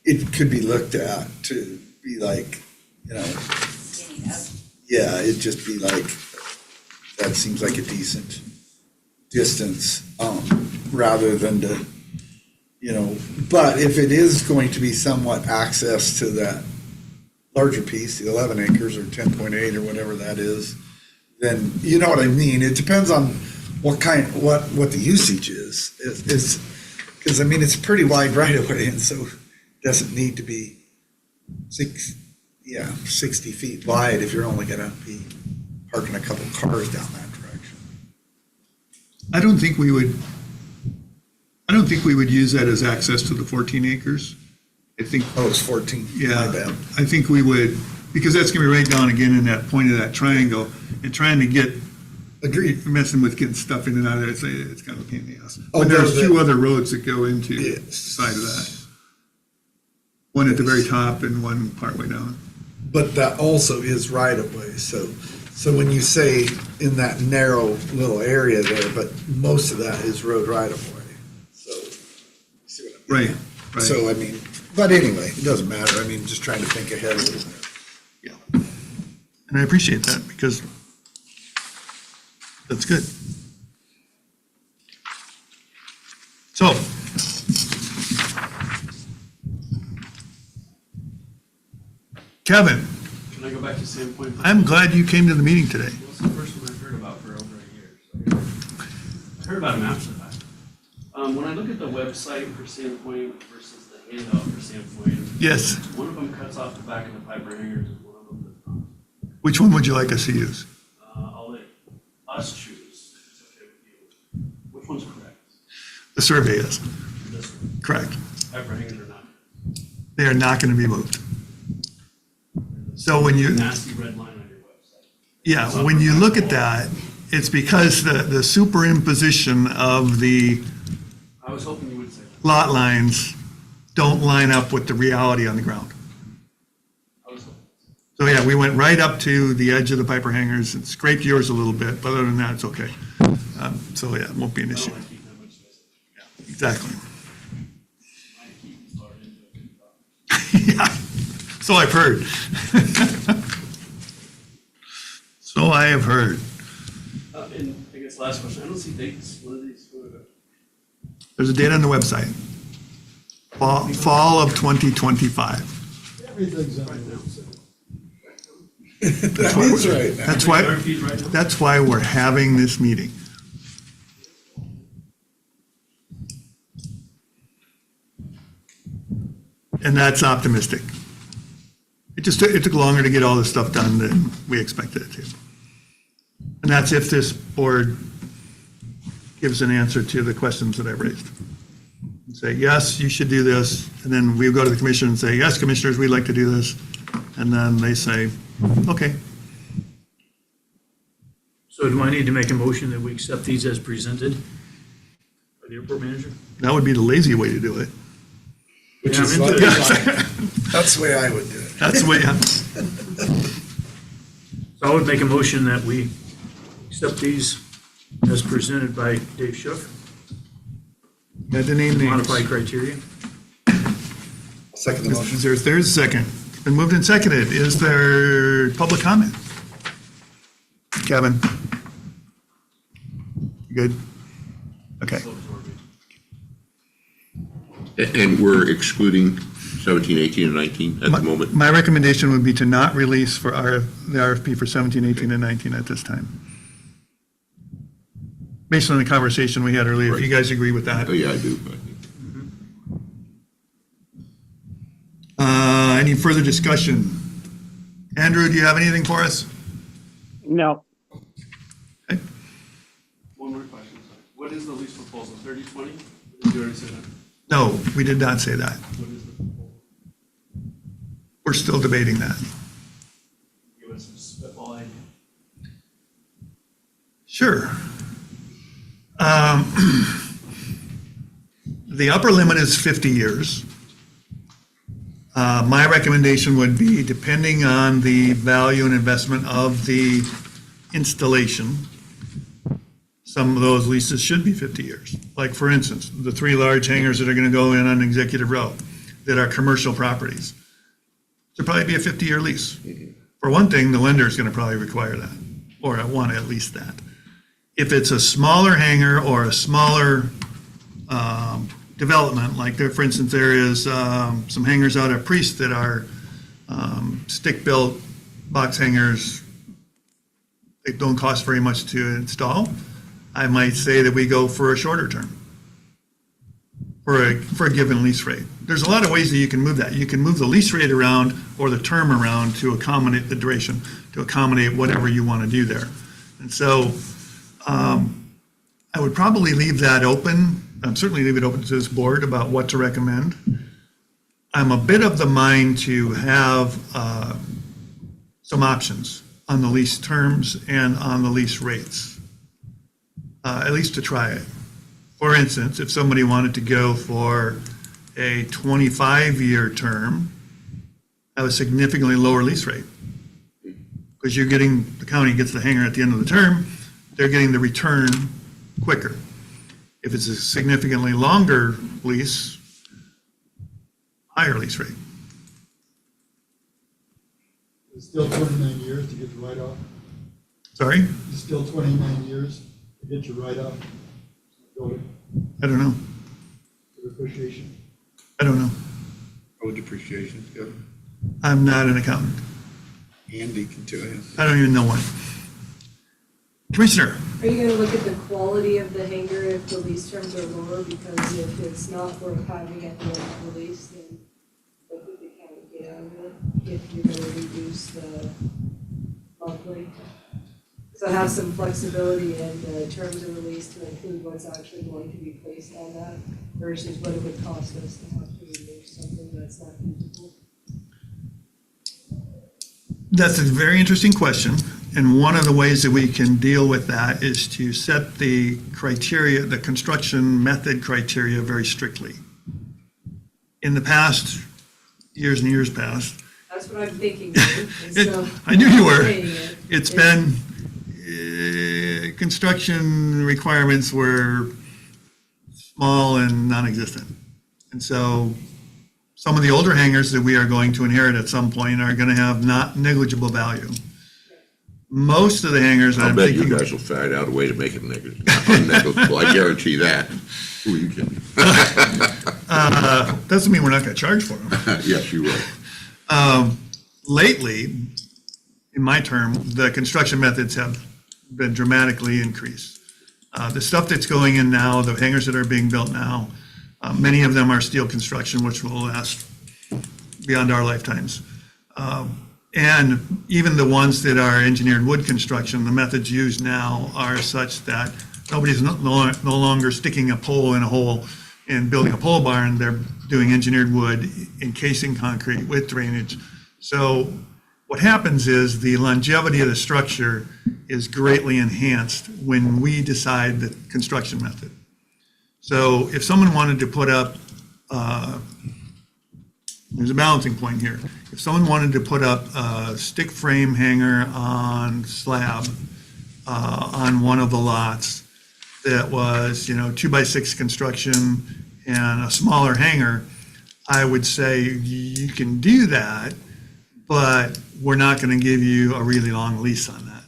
it could be looked at to be like, Skinny up. yeah, it'd just be like, that seems like a decent distance, rather than to, but if it is going to be somewhat access to that larger piece, the 11 acres or 10.8 or whatever that is, then you know what I mean? It depends on what the usage is. It's, because I mean, it's pretty wide right of way, and so it doesn't need to be 60 feet wide if you're only gonna be parking a couple cars down that direction. I don't think we would use that as access to the 14 acres. I think, Oh, it's 14, my yeah, bad. I think we would, because that's gonna be right down again in that point of that triangle, and trying to get, Agreed. messing with getting stuff in and out of there, it's kind of a pain in the ass. Oh, But there's no, 2 other roads that go into the Yes. side of that. One at the very top and one partway down. But that also is right of way, so when you say in that narrow little area there, but most of that is road right of way, so. See what I mean? Right. So, I mean, but anyway, it doesn't matter, I mean, just trying to think ahead a little bit. Yeah. And I appreciate that because that's good. So. Kevin, Can I go back to Sandpoint? I'm glad you came to the meeting today. Well, it's the first one I've heard about for over a year. So I heard about them after that. When I look at the website for Sandpoint versus the handout for Sandpoint, Yes. one of them cuts off the back of the piper hangers and one of them does not. Which one would you like us to use? I'll let us choose, if it's okay with you. Which one's correct? The survey is, This one. correct. Piper hangers are not. They are not going to be moved. So when you, Nasty red line on your website. yeah, when you look at that, it's because the superimposition of the I was hoping you would say that. lot lines don't line up with the reality on the ground. I was hoping. So yeah, we went right up to the edge of the piper hangers and scraped yours a little bit, but other than that, it's okay. So yeah, it won't be an I issue. don't like keeping that much space. Exactly. I keep started into it. Yeah, so I've heard. So I have heard. And I guess last question, I don't see dates. When are these going to go? There's a date on the website. Fall of 2025. Everything's on the website. That is right. That's why, RFPs right now? that's why we're having this meeting. And that's optimistic. It took longer to get all this stuff done than we expected it to. And that's if this board gives an answer to the questions that I've raised. Say, yes, you should do this, and then we go to the commission and say, yes, commissioners, we'd like to do this. And then they say, okay. So do I need to make a motion that we accept these as presented by the airport manager? That would be the lazy way to do it. Which Yeah, is I'm into like, that's the way I would do it. That's the way, So I would make a motion that we accept these as presented by Dave Shook, had to name names. modified criteria. Second the motion. There's a second. It's been moved and seconded. Is there public comment? Kevin? You good? Okay. And we're excluding 17, 18, and 19 at the moment? My recommendation would be to not release for the RFP for 17, 18, and 19 at this time. based on the conversation we had earlier, if you guys agree with that. Oh, yeah, I do. Any further discussion? Andrew, do you have anything for us? No. Okay. One more question, sorry. What is the lease proposal, 30/20? Did you already say that? No, we did not say that. What is the proposal? We're still debating that. Give us some spitball idea. Sure. The upper limit is 50 years. My recommendation would be, depending on the value and investment of the installation, some of those leases should be 50 years. Like, for instance, the 3 large hangars that are going to go in on Executive Row that are commercial properties. Should probably be a 50-year lease. For one thing, the lender is going to probably require that, or want at least that. If it's a smaller hangar or a smaller development, like there, for instance, there is some hangars out at Priest that are stick-built box hangars. They don't cost very much to install. I might say that we go for a shorter term, for a given lease rate. There's a lot of ways that you can move that. You can move the lease rate around or the term around to accommodate the duration, to accommodate whatever you want to do there. And so I would probably leave that open. Certainly leave it open to this board about what to recommend. I'm a bit of the mind to have some options on the lease terms and on the lease rates, at least to try it. For instance, if somebody wanted to go for a 25-year term, have a significantly lower lease rate, because you're getting, the county gets the hangar at the end of the term, they're getting the return quicker. If it's a significantly longer lease, higher lease rate. It's still 29 years to get the write-off. Sorry? It's still 29 years to get your write-off. Building, I don't know. the depreciation. I don't know. Oh, depreciation, good. I'm not an accountant. Andy can tell you. I don't even know one. Commissioner? Are you gonna look at the quality of the hangar if the lease terms are lower? Because if it's not worth having at the end of the lease, then what would the county get out of it if you're gonna reduce the monthly? So have some flexibility in the terms of the lease to include what's actually going to be placed on that versus what it would cost us to have to remove something that's not usable. That's a very interesting question, and one of the ways that we can deal with that is to set the criteria, the construction method criteria, very strictly. In the past, years and years past, That's what I'm thinking, Dave, and so I knew you were. saying it. It's been, construction requirements were small and non-existent. And so some of the older hangars that we are going to inherit at some point are going to have not negligible value. Most of the hangars, I'll I'm bet you thinking, guys will find out a way to make it negligible. I guarantee that. Who are you kidding? doesn't mean we're not going to charge for them. Yes, you will. Lately, in my term, the construction methods have been dramatically increased. The stuff that's going in now, the hangars that are being built now, many of them are steel construction, which will last beyond our lifetimes. And even the ones that are engineered wood construction, the methods used now are such that nobody's no longer sticking a pole in a hole and building a pole barn. They're doing engineered wood, encasing concrete with drainage. So what happens is the longevity of the structure is greatly enhanced when we decide the construction method. So if someone wanted to put up, there's a balancing point here. If someone wanted to put up a stick frame hanger on slab on one of the lots that was, 2x6 construction and a smaller hanger, I would say you can do that, but we're not going to give you a really long lease on that.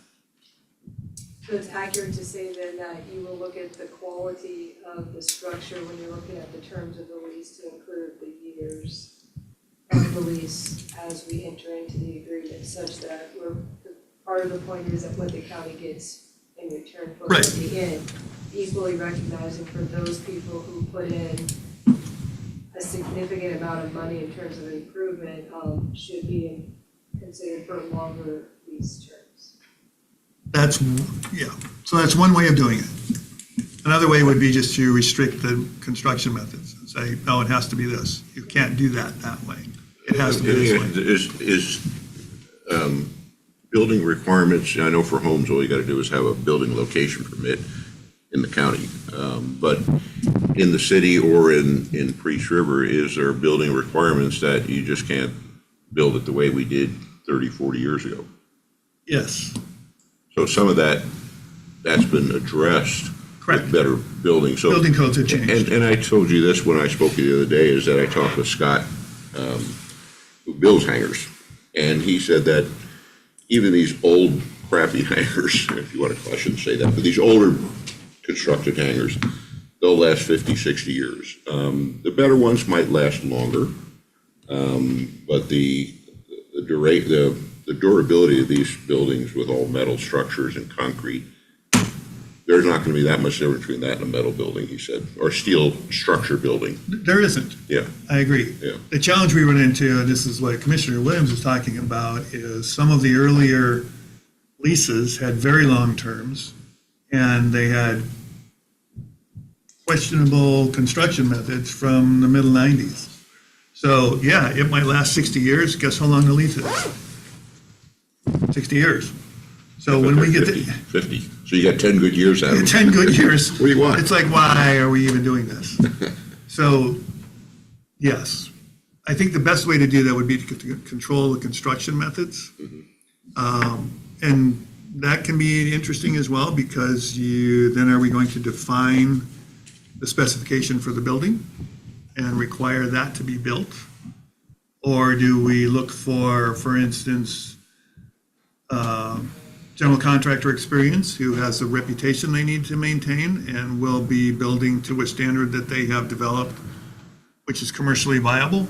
So it's accurate to say then that you will look at the quality of the structure when you're looking at the terms of the lease to include the years of the lease as we enter into the agreement, such that part of the point is that what the county gets in return for Right. at the end equally recognizing for those people who put in a significant amount of money in terms of improvement, should be considered for longer lease terms. That's, yeah, so that's one way of doing it. Another way would be just to restrict the construction methods and say, no, it has to be this. You can't do that way. It has to be this way. Is building requirements, I know for homes, all you got to do is have a building location permit in the county. But in the city or in Priest River, is there building requirements that you just can't build it the way we did 30, 40 years ago? Yes, So some of that's been addressed. correct. With better building. So Building codes have changed. And I told you this when I spoke to you the other day, is that I talked with Scott, who builds hangars. And he said that even these old crappy hangars, if you want to, I shouldn't say that, but these older constructed hangars, they'll last 50, 60 years. The better ones might last longer. But the durability of these buildings with all metal structures and concrete, there's not going to be that much difference between that and a metal building, he said, or steel structure building. There isn't. Yeah. I agree. Yeah. The challenge we run into, and this is what Commissioner Williams is talking about, is some of the earlier leases had very long terms, and they had questionable construction methods from the middle 90s. So, yeah, it might last 60 years. Guess how long the lease is? 60 years. So when we get 50. So you got 10 good years out of it. 10 good years. What do you want? It's like, why are we even doing this? So, yes, I think the best way to do that would be to control the construction methods. And that can be interesting as well, because then are we going to define the specification for the building and require that to be built? Or do we look for instance, general contractor experience who has a reputation they need to maintain and will be building to a standard that they have developed, which is commercially viable?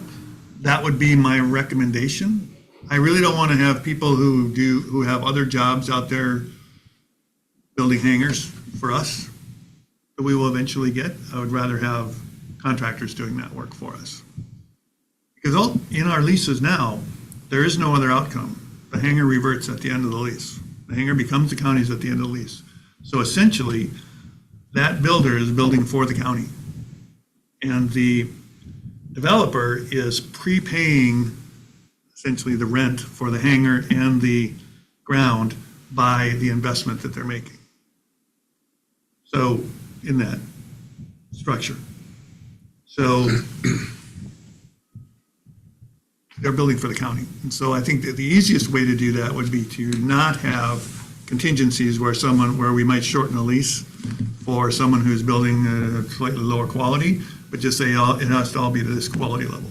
That would be my recommendation. I really don't want to have people who have other jobs out there building hangars for us that we will eventually get. I would rather have contractors doing that work for us. Because in our leases now, there is no other outcome. The hangar reverts at the end of the lease. The hangar becomes the county's at the end of the lease. So essentially, that builder is building for the county. And the developer is prepaying essentially the rent for the hangar and the ground by the investment that they're making. So in that structure. So they're building for the county. And so I think that the easiest way to do that would be to not have contingencies where we might shorten a lease for someone who's building a slightly lower quality, but just say it has to all be to this quality level.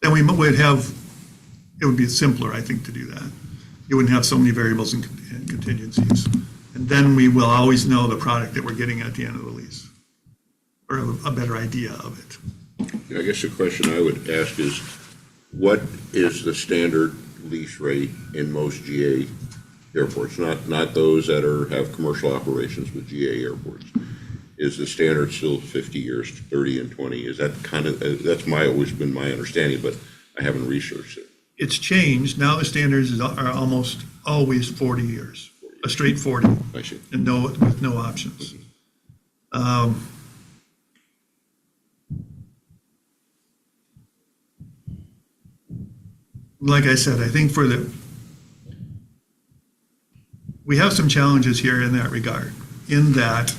Then we would have, it would be simpler, I think, to do that. You wouldn't have so many variables and contingencies. And then we will always know the product that we're getting at the end of the lease, or a better idea of it. I guess the question I would ask is, what is the standard lease rate in most GA airports? Not those that have commercial operations with GA airports. Is the standard still 50 years, 30 and 20? Is that that's always been my understanding, but I haven't researched it. It's changed. Now the standards are almost always 40 years, a straight 40. I see. And with no options. Like I said, I think we have some challenges here in that regard, in that,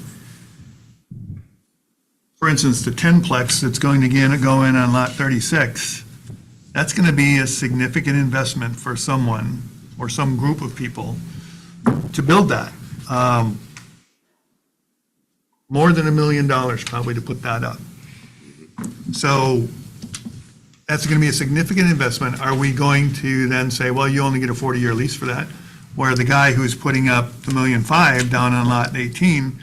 for instance, the 10-plex that's going to go in on lot 36, that's going to be a significant investment for someone or some group of people to build that. More than $1 million probably to put that up. So that's going to be a significant investment. Are we going to then say, well, you only get a 40-year lease for that? Where the guy who's putting up $1.5 million down on lot 18,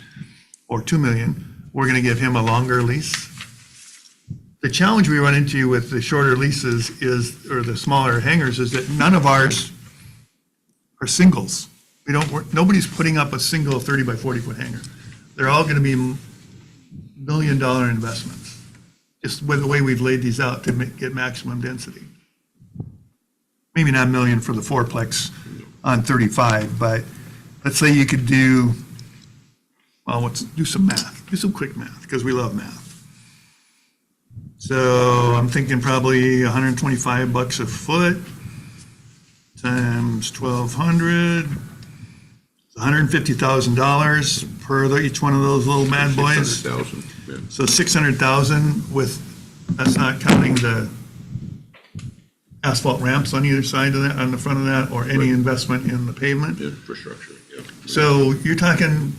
or $2 million, we're going to give him a longer lease? The challenge we run into with the shorter leases or the smaller hangars, is that none of ours are singles. Nobody's putting up a single 30 by 40 foot hanger. They're all gonna be $1 million investments, just with the way we've laid these out to get maximum density. Maybe not a million for the fourplex on 35, but let's say you could do, well, let's do some math, do some quick math, because we love math. So I'm thinking probably $125 a foot times 1,200, $150,000 per each one of those little bad boys. 600,000, yeah. So 600,000 with, that's not counting the asphalt ramps on either side of that, on the front of that, or any Right. investment in the pavement. Infrastructure, yeah. So you're talking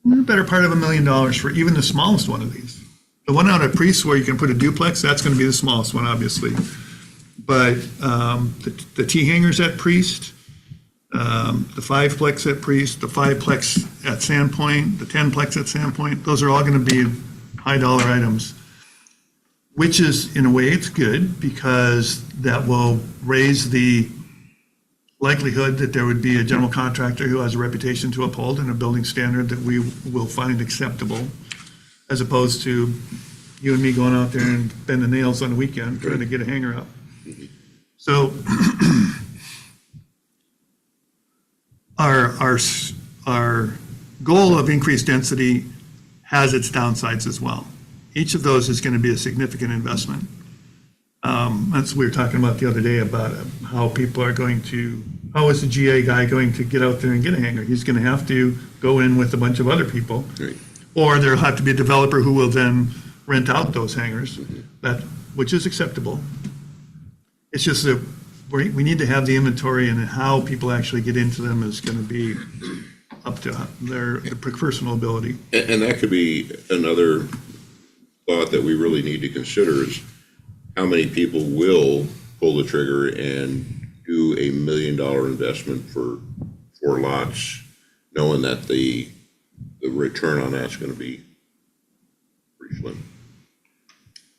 the better part of $1 million for even the smallest one of these. The one out at Priest where you can put a duplex, that's gonna be the smallest one, obviously. But the T hangers at Priest, the 5-plex at Priest, the 5-plex at Sandpoint, the 10-plex at Sandpoint, those are all gonna be high dollar items. Which is, in a way, it's good because that will raise the likelihood that there would be a general contractor who has a reputation to uphold and a building standard that we will find acceptable, as opposed to you and me going out there and bending nails on the weekend trying to get a hanger up. So our goal of increased density has its downsides as well. Each of those is going to be a significant investment. That's what we were talking about the other day about how people are going to, how is the GA guy going to get out there and get a hanger? He's going to have to go in with a bunch of other people. Right. Or there'll have to be a developer who will then rent out those hangars, which is acceptable. It's just that we need to have the inventory, and how people actually get into them is going to be up to their personal ability. And that could be another thought that we really need to consider is how many people will pull the trigger and do $1 million investment for 4 lots, knowing that the return on that's going to be pretty slim.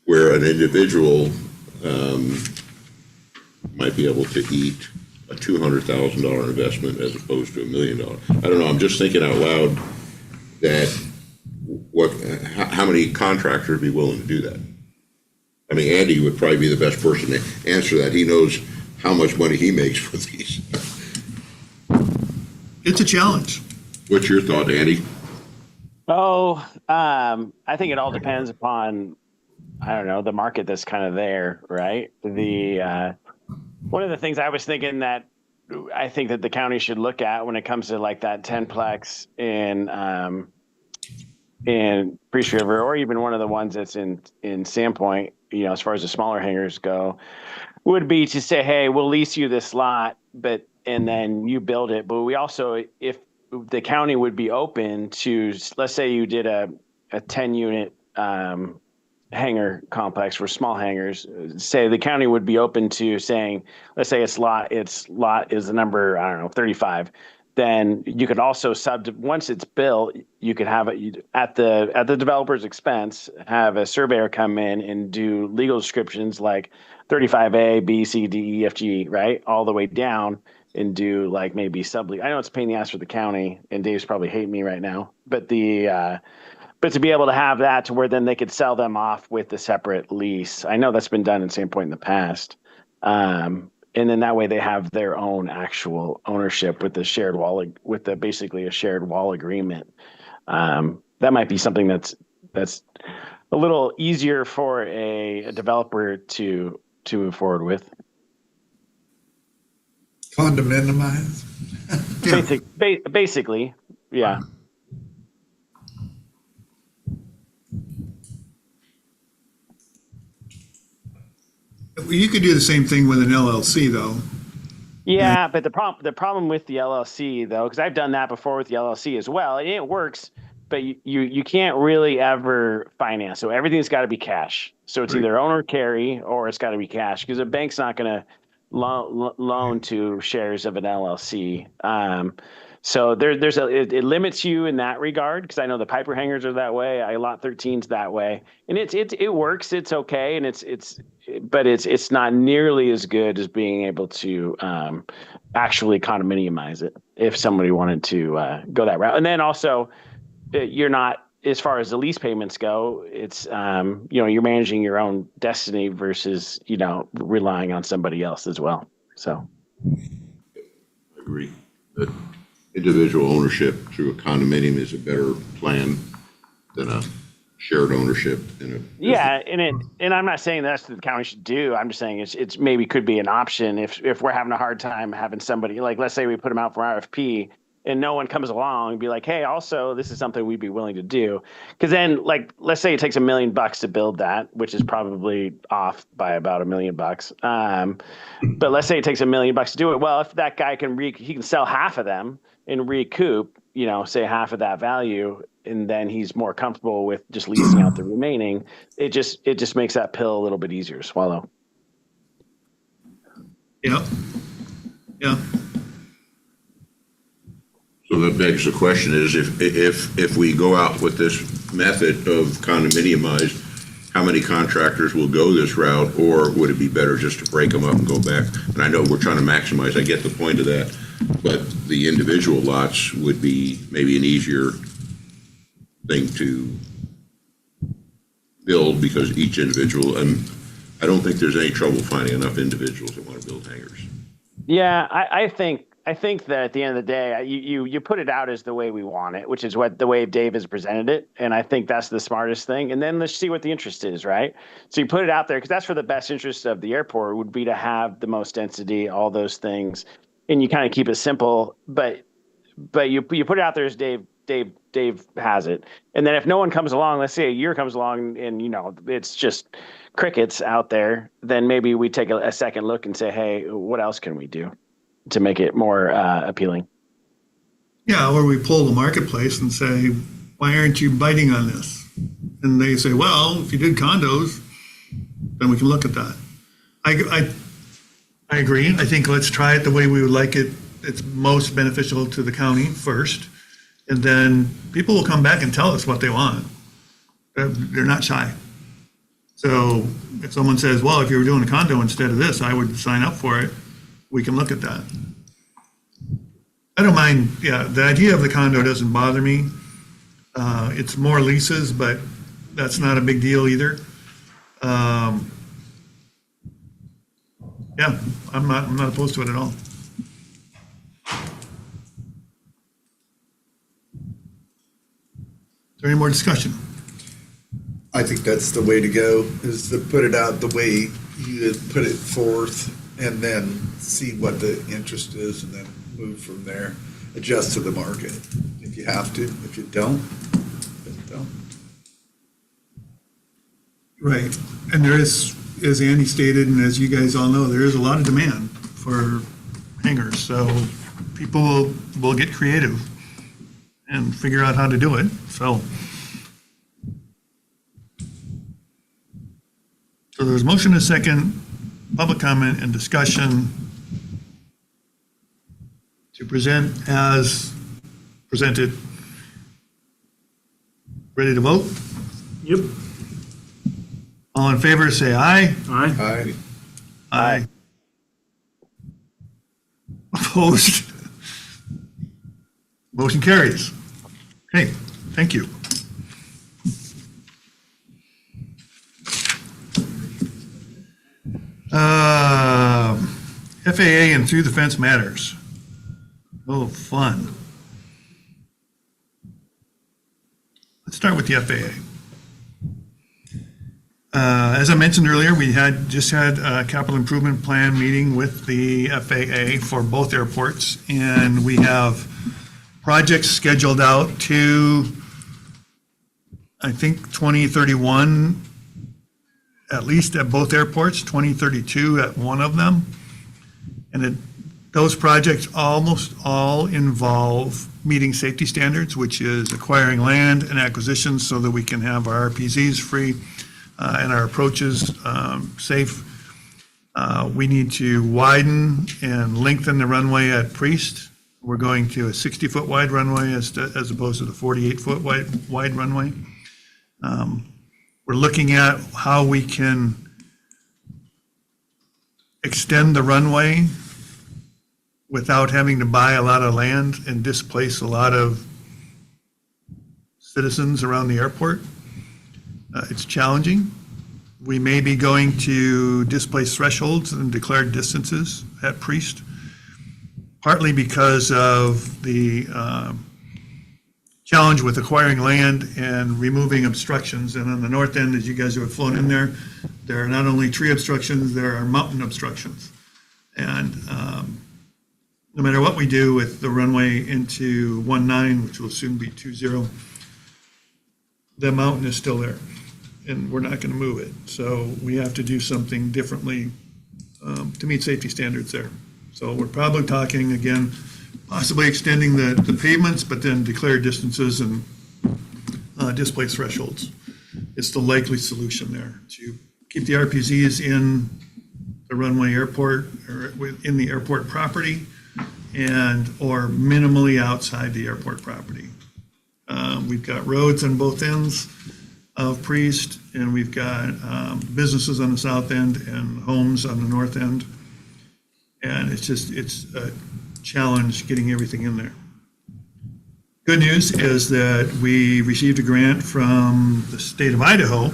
Where an individual might be able to eat a $200,000 investment as opposed to $1 million. I don't know, I'm just thinking out loud that how many contractors would be willing to do that? I mean, Andy would probably be the best person to answer that. He knows how much money he makes with these. It's a challenge. What's your thought, Andy? Oh, I think it all depends upon, I don't know, the market that's kind of there, right? One of the things I was thinking that I think that the county should look at when it comes to like that 10-plex in Priest River, or even one of the ones that's in Sandpoint, you know, as far as the smaller hangars go, would be to say, hey, we'll lease you this lot, and then you build it. But we also, if the county would be open to, let's say you did a 10-unit hangar complex for small hangars, say the county would be open to saying, let's say its lot is the number, I don't know, 35. Then you could also once it's built, you could have it at the developer's expense, have a surveyor come in and do legal descriptions like 35A, B, C, D, E, F, G, right? All the way down, and do like maybe sublease. I know it's a pain in the ass for the county, and Dave's probably hating me right now, but but to be able to have that to where then they could sell them off with a separate lease. I know that's been done at Sandpoint in the past. And then that way they have their own actual ownership with the shared wall, with basically a shared wall agreement. That might be something that's a little easier for a developer to move forward with. Condominiumize? Basically, yeah. You could do the same thing with an LLC, though. Yeah, but the problem with the LLC, though, because I've done that before with the LLC as well, and it works, but you can't really ever finance. So everything's got to be cash. So it's either owner carry or it's got to be cash, because a bank's not going to loan to shares of an LLC. So it limits you in that regard, because I know the Piper hangers are that way. Lot 13's that way, and it works. It's okay, and but it's not nearly as good as being able to actually condominiumize it if somebody wanted to go that route. And then also, you're not, as far as the lease payments go, it's you're managing your own destiny versus relying on somebody else as well. So I agree that individual ownership through a condominium is a better plan than a shared ownership in a. yeah, and I'm not saying that's what the county should do. I'm just saying it's maybe could be an option if we're having a hard time having somebody, like, let's say we put them out for RFP and no one comes along and be like, hey, also this is something we'd be willing to do. Because then, like, let's say it takes $1 million to build that, which is probably off by about $1 million. But let's say it takes $1 million to do it. Well, if that guy he can sell half of them and recoup, say half of that value, and then he's more comfortable with just leasing out the remaining. It just makes that pill a little bit easier to swallow. Yeah. Yeah. So that begs the question is, if we go out with this method of condominiumized, how many contractors will go this route, or would it be better just to break them up and go back? And I know we're trying to maximize, I get the point of that, but the individual lots would be maybe an easier thing to build, because each individual, and I don't think there's any trouble finding enough individuals that want to build hangars. Yeah, I think that at the end of the day, you put it out as the way we want it, which is the way Dave has presented it, and I think that's the smartest thing. And then let's see what the interest is, right? So you put it out there because that's for the best interest of the airport, would be to have the most density, all those things, and you kind of keep it simple. But you put it out there as Dave has it, and then if no one comes along, let's say a year comes along and it's just crickets out there, then maybe we take a second look and say, hey, what else can we do to make it more appealing? Yeah, or we pull the marketplace and say, why aren't you biting on this? And they say, well, if you did condos, then we can look at that. I agree. I think let's try it the way we would like it. It's most beneficial to the county first. And then people will come back and tell us what they want. They're not shy. So if someone says, well, if you were doing a condo instead of this, I would sign up for it, we can look at that. I don't mind, yeah, the idea of the condo doesn't bother me. It's more leases, but that's not a big deal either. Yeah, I'm not opposed to it at all. Is there any more discussion? I think that's the way to go, is to put it out the way you put it forth, and then see what the interest is, and then move from there. Adjust to the market if you have to. If you don't, then don't. Right. And there is, as Andy stated, and as you guys all know, there is a lot of demand for hangars. So people will get creative and figure out how to do it. So there's motion and a second, public comment and discussion to present as presented. Ready to vote? Yep. All in favor, say aye. Aye. Aye. Opposed? Motion carries. Okay, thank you. FAA and through the fence matters. Oh, fun. Let's start with the FAA. As I mentioned earlier, we just had a capital improvement plan meeting with the FAA for both airports, and we have projects scheduled out to, I think, 2031, at least at both airports, 2032 at one of them. And those projects almost all involve meeting safety standards, which is acquiring land and acquisitions so that we can have our RPZs free and our approaches safe. We need to widen and lengthen the runway at Priest We're going to a 60-foot wide runway as opposed to the 48-foot wide runway. We're looking at how we can extend the runway without having to buy a lot of land and displace a lot of citizens around the airport. It's challenging. We may be going to displace thresholds and declared distances at Priest, partly because of the challenge with acquiring land and removing obstructions. And on the north end, as you guys have flown in there, there are not only tree obstructions, there are mountain obstructions. And no matter what we do with the runway into 19, which will soon be 20, the mountain is still there, and we're not going to move it. So we have to do something differently to meet safety standards there. So we're probably talking, again, possibly extending the pavements, but then declare distances and displace thresholds. It's the likely solution there, to keep the RPZs in the runway airport, or within the airport property, or minimally outside the airport property. We've got roads on both ends of Priest, and we've got businesses on the south end and homes on the north end. And it's a challenge getting everything in there. Good news is that we received a grant from the state of Idaho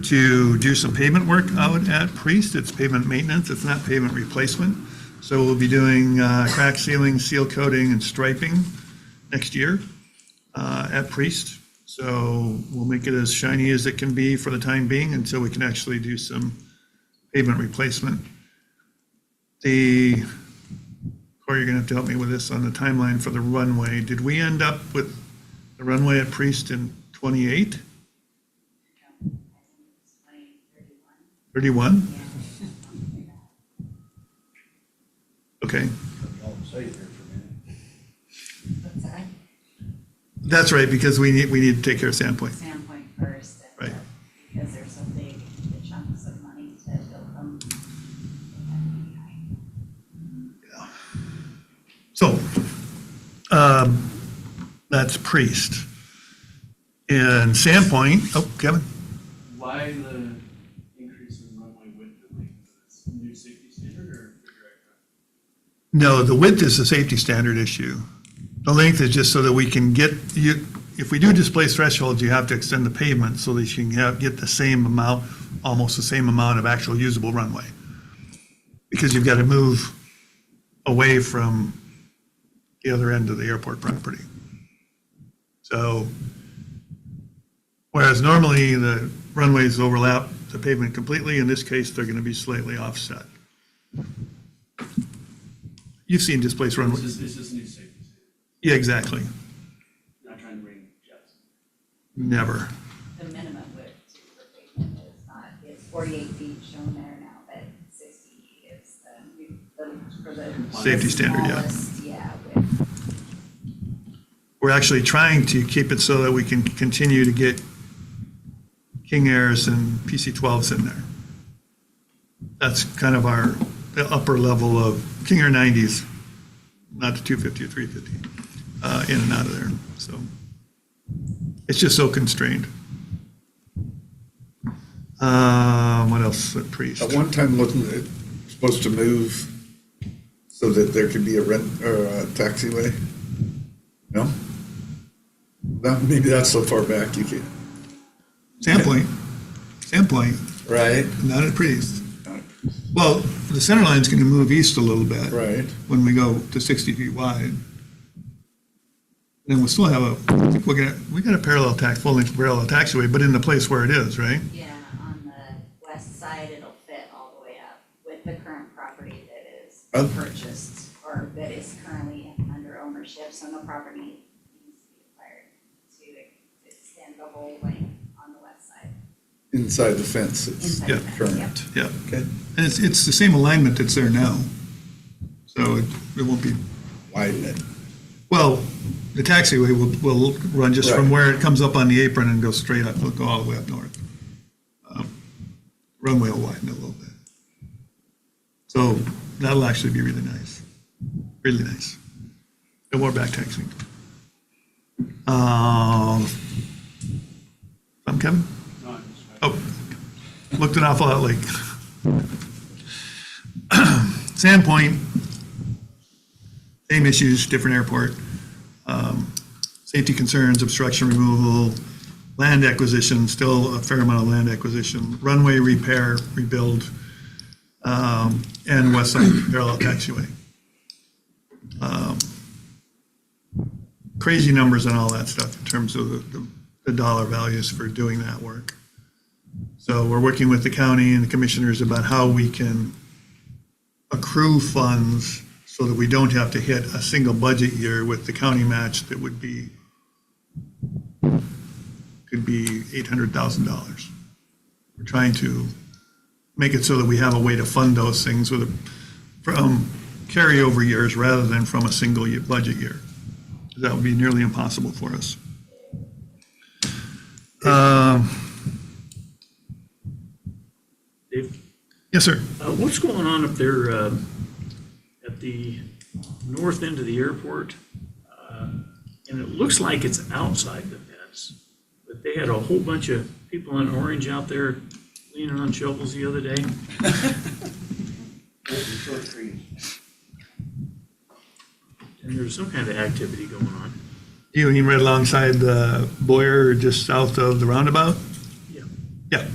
to do some pavement work out at Priest. It's pavement maintenance, it's not pavement replacement. So we'll be doing crack sealing, seal coating, and striping next year at Priest. So we'll make it as shiny as it can be for the time being until we can actually do some pavement replacement. Corey, you're gonna have to help me with this on the timeline for the runway. Did we end up with the runway at Priest in 28? 31? Okay, I'll say there for a minute. What's that? that's right, because we need to take care of Sandpoint. Sandpoint first. And, Right. because they're so big, the chunks of money to build them. So, that's Priest. And Sandpoint, oh, Kevin? Why the increase in runway width and length? Is this new safety standard or figure out? No, the width is a safety standard issue. The length is just so that we can get, if we do displace thresholds, you have to extend the pavement so that you can get the same amount, almost the same amount of actual usable runway. Because you've got to move away from the other end of the airport property. So, whereas normally the runways overlap the pavement completely, in this case, they're going to be slightly offset. You've seen displaced runways. This is new safety standard. Yeah, exactly. Not trying to bring jets. Never. The minimum width for pavement is not, it's 48 feet shown there now, but 60 is for the. Safety standard, yeah. Smallest, yeah, width. We're actually trying to keep it so that we can continue to get King Airs and PC-12s in there. That's kind of the upper level of King Air 90s, not the 250 or 350, in and out of there. So it's just so constrained. What else at Priest? At one time, wasn't it supposed to move so that there could be a taxiway? No? Well, maybe that's so far back you can't. Sandpoint, Right, not at Priest. Well, the center line's going to move east a little bit. right. When we go to 60 feet wide. Then we'll still have we got a full-length parallel taxiway, but in the place where it is, right? Yeah, on the west side, it'll fit all the way up with the current property that is Oh. purchased or that is currently under ownership, so no property needs to be acquired to extend the whole length on the west side. Inside the fence, it's Inside the fence, current. Yeah. Okay. And it's the same alignment that's there now. So it won't be, Widen it. well, the taxiway will run just from Right. where it comes up on the apron and go straight up, go all the way up north. Runway will widen a little bit. So that'll actually be really nice, really nice. No more back taxing. I'm Kevin? No, I'm just- Oh, looked an awful lot like. Sandpoint, same issues, different airport. Safety concerns, obstruction removal, land acquisition, still a fair amount of land acquisition, runway repair, rebuild, and west side parallel taxiway. Crazy numbers and all that stuff in terms of the dollar values for doing that work. So we're working with the county and the commissioners about how we can accrue funds so that we don't have to hit a single budget year with the county match that could be $800,000. We're trying to make it so that we have a way to fund those things from carryover years rather than from a single budget year. That would be nearly impossible for us. Dave, Yes, sir. what's going on up there at the north end of the airport? And it looks like it's outside the fence, but they had a whole bunch of people in orange out there leaning on shovels the other day. Short trees. And there's some kind of activity going on. You mean right alongside the Boyer, just south of the roundabout? Yeah. Yeah,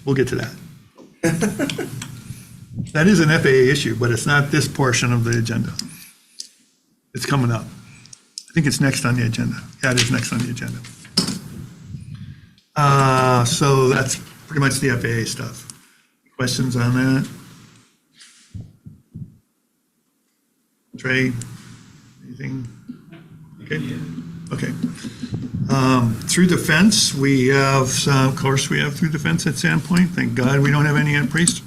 we'll get to that. That is an FAA issue, but it's not this portion of the agenda. It's coming up. I think it's next on the agenda. Yeah, it is next on the agenda. So that's pretty much the FAA stuff. Questions on that? Trey, anything? Okay. Okay. Through the fence, we have some, of course, we have through the fence at Sandpoint. Thank God we don't have any at Priest.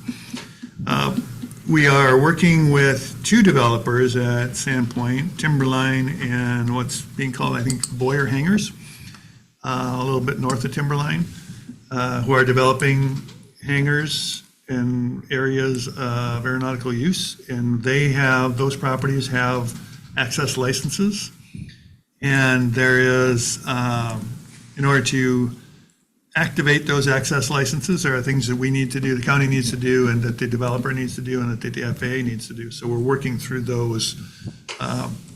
We are working with two developers at Sandpoint, Timberline and what's being called, I think, Boyer Hangars, a little bit north of Timberline, who are developing hangars in areas of aeronautical use. And those properties have access licenses. And there is, in order to activate those access licenses, there are things that we need to do, the county needs to do, and that the developer needs to do, and that the FAA needs to do. So we're working through those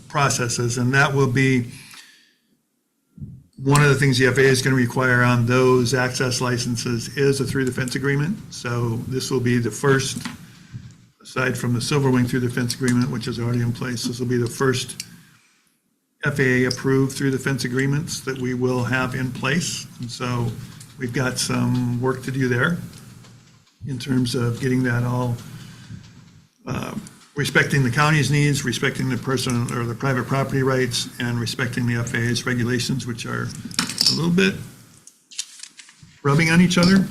processes, and that will be one of the things the FAA is going to require on those access licenses is a through the fence agreement. So this will be the first, aside from the Silver Wing through the fence agreement, which is already in place, this will be the first FAA approved through the fence agreements that we will have in place. And so we've got some work to do there in terms of getting that all, respecting the county's needs, respecting the person or the private property rights, and respecting the FAA's regulations, which are a little bit rubbing on each other.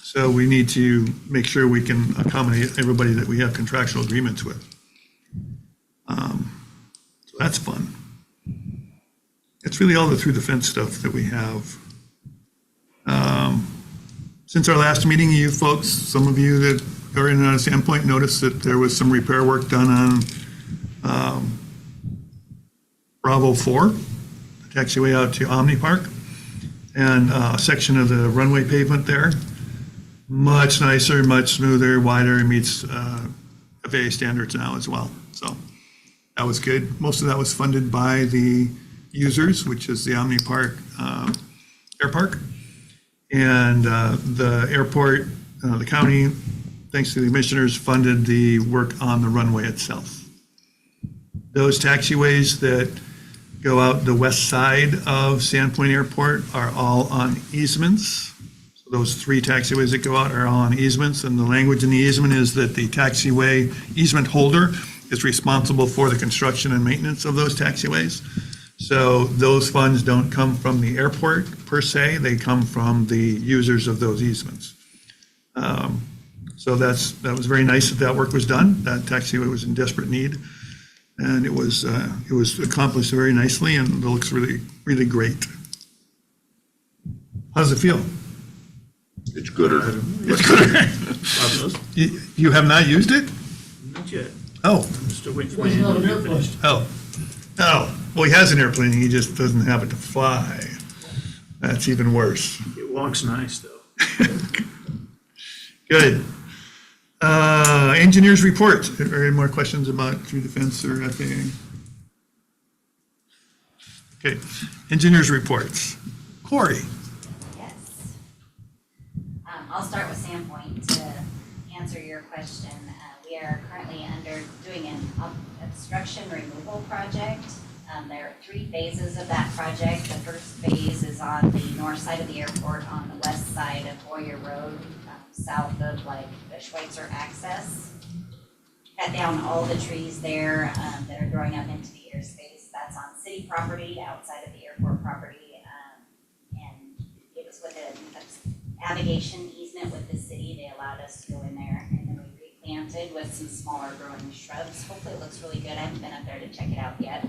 So we need to make sure we can accommodate everybody that we have contractual agreements with. So that's fun. It's really all the through the fence stuff that we have. Since our last meeting, you folks, some of you that are in and out of Sandpoint noticed that there was some repair work done on Bravo 4, the taxiway out to Omni Park, and a section of the runway pavement there. Much nicer, much smoother, wider, and meets FAA standards now as well. So that was good. Most of that was funded by the users, which is the Omni Park Air Park. And the airport, the county, thanks to the commissioners, funded the work on the runway itself. Those taxiways that go out the west side of Sandpoint Airport are all on easements. So those three taxiways that go out are all on easements, and the language in the easement is that the taxiway easement holder is responsible for the construction and maintenance of those taxiways. So those funds don't come from the airport per se, they come from the users of those easements. So that was very nice that work was done. That taxiway was in desperate need, and it was accomplished very nicely, and it looks really, really great. How does it feel? It's gooder. You have not used it? Not yet. Oh, I'm still waiting for my It's not an engine to airplane. finish. oh, Well, he has an airplane, he just doesn't have it to fly. That's even worse. It walks nice, though. Good. Engineers report. Are there any more questions about tree defense or FAA? Okay, engineers reports. Corey. Yes. I'll start with Sandpoint to answer your question. We are currently doing an obstruction removal project. There are 3 phases of that project. The first phase is on the north side of the airport on the west side of Boyer Road, south of like the Schweitzer access. Cut down all the trees there that are growing up into the airspace. That's on city property, outside of the airport property. And it was with an navigation easement with the city. They allowed us to go in there, and then we replanted with some smaller growing shrubs. Hopefully it looks really good. I haven't been up there to check it out yet.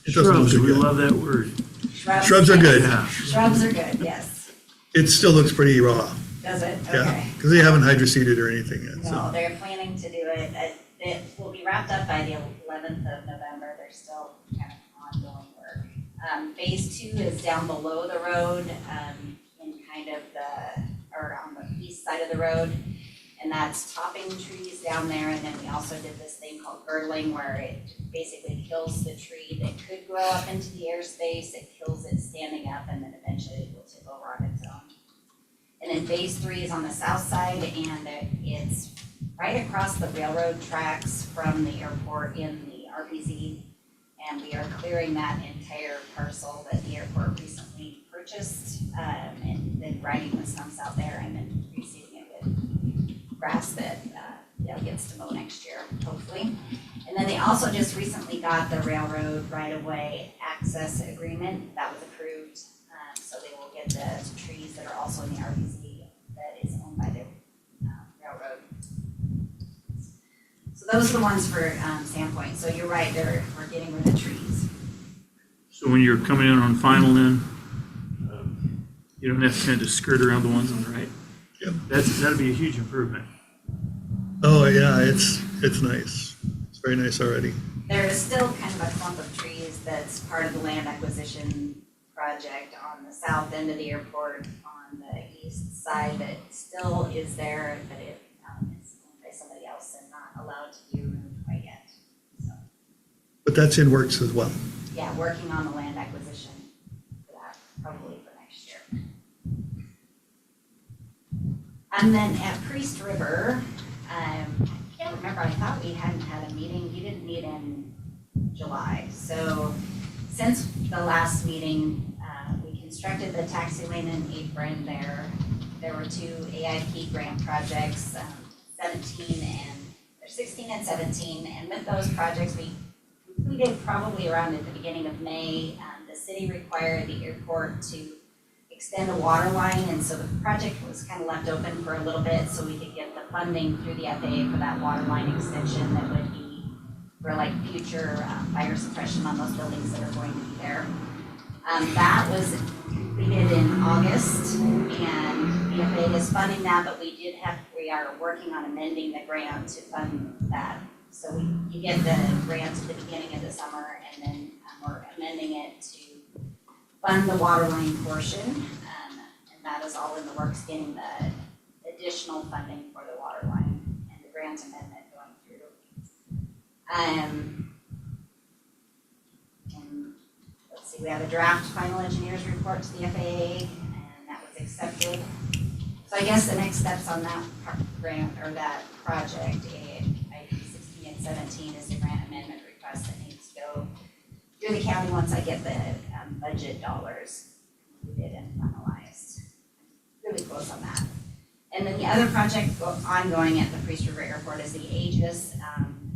It doesn't look Shrubs, good we yet. love that word. Shrubs are good. Yeah. Shrubs are good, yes. It still looks pretty raw. Does it? Yeah, Okay. because they haven't hydroseeded or anything yet, No, so. they're planning to do it. It will be wrapped up by the 11th of November. They're still kind of ongoing work. Phase 2 is down below the road, in kind of or on the east side of the road. And that's topping trees down there. And then we also did this thing called girdling, where it basically kills the tree that could grow up into the airspace. It kills it standing up, and then eventually it will tip over on its own. And then phase 3 is on the south side, and it's right across the railroad tracks from the airport in the RPZ. And we are clearing that entire parcel that the airport recently purchased, and then grinding the stumps out there and then reseeding it with grass that gets to mow next year, hopefully. And then they also just recently got the railroad right-of-way access agreement that was approved. So they will get the trees that are also in the RPZ that is owned by the railroad. So those are the ones for Sandpoint. So you're right, we're getting rid of trees. So when you're coming in on final then, you don't have to kind of skirt around the ones on the right? Yep. That'd be a huge improvement. Oh, yeah, it's nice. It's very nice already. There is still kind of a clump of trees that's part of the land acquisition project on the south end of the airport on the east side that still is there, but it's owned by somebody else and not allowed to be removed quite yet. So, But that's in works as well. yeah, working on the land acquisition for that, probably for next year. And then at Priest River, I can't remember, I thought we hadn't had a meeting. You didn't meet in July. So since the last meeting, we constructed the taxi lane and apron there. There were 2 AIP grant projects, 16 and 17. And with those projects, we completed probably around at the beginning of May. The city required the airport to extend a water line, and so the project was kind of left open for a little bit so we could get the funding through the FAA for that water line extension that would be for like future fire suppression on those buildings that are going to be there. That was completed in August, and the FAA is funding that, but we are working on amending the grant to fund that. So you get the grant at the beginning of the summer, and then we're amending it to fund the water line portion, and that is all in the works, getting the additional funding for the water line and the grant amendment going through. And let's see, we have a draft final engineers report to the FAA, and that was accepted. So I guess the next steps on that grant or that project, IP 16 and 17, is the grant amendment request that needs to go through the county once I get the budget dollars completed and finalized. Really close on that. And then the other project ongoing at the Priest River Airport is the Aegis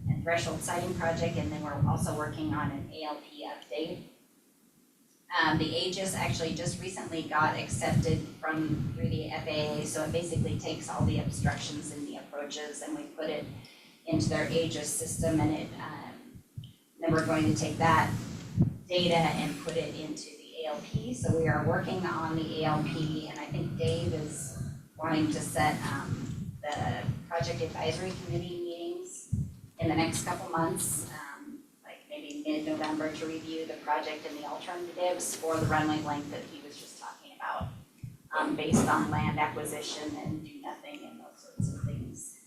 and threshold sighting project, and then we're also working on an ALP update. The Aegis actually just recently got accepted through the FAA, so it basically takes all the obstructions in the approaches and we put it into their Aegis system, and then we're going to take that data and put it into the ALP. So we are working on the ALP, and I think Dave is wanting to set the project advisory committee meetings in the next couple months, like maybe mid-November to review the project and the alternatives for the runway length that he was just talking about, based on land acquisition and do nothing and those sorts of things.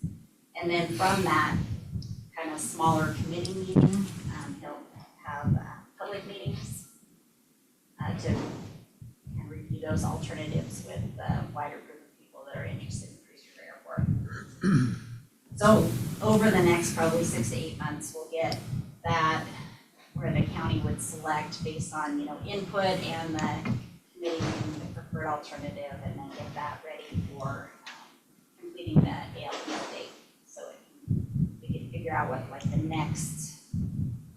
And then from that kind of smaller committee meeting, he'll have public meetings to and review those alternatives with a wider group of people that are interested in Priest River Airport. So over the next probably 6 to 8 months, we'll get that where the county would select based on, input and the committee and the preferred alternative, and then get that ready for completing the ALP date. So we can figure out what like the next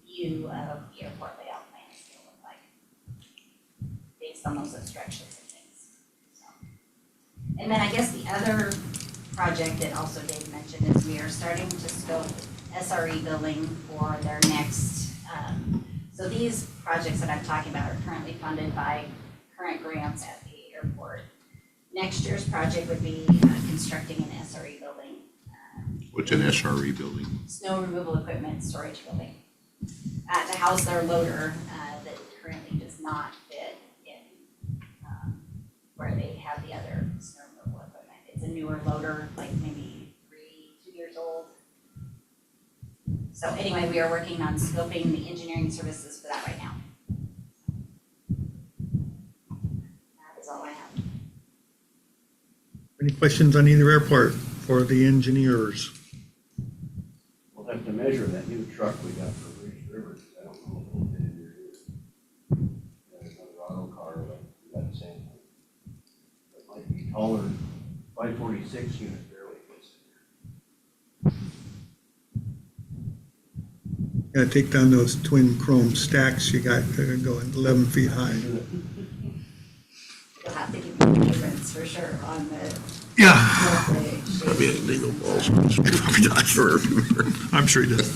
view of the airport layout plan is gonna look like based on those obstructions and things. So. And then I guess the other project that also Dave mentioned is we are starting to scope SRE building for their next, so these projects that I'm talking about are currently funded by current grants at the airport. Next year's project would be constructing an SRE building. What's an SRE building? Snow removal equipment storage building. To house their loader that currently does not fit in where they have the other snow removal equipment. It's a newer loader, like maybe 2 years old. So anyway, we are working on scoping the engineering services for that right now. That is all I have. Any questions on either airport for the engineers? We'll have to measure that new truck we got for Priest River, 'cause I don't know if it'll fit in there either. There's another auto car, but we got the same one. It might be taller, 546 unit barely fits in there. Gotta take down those twin chrome stacks you got that are going 11 feet high. You'll have to give me measurements for sure on the Yeah. Probably shape. a legal balls. I'm sure he does.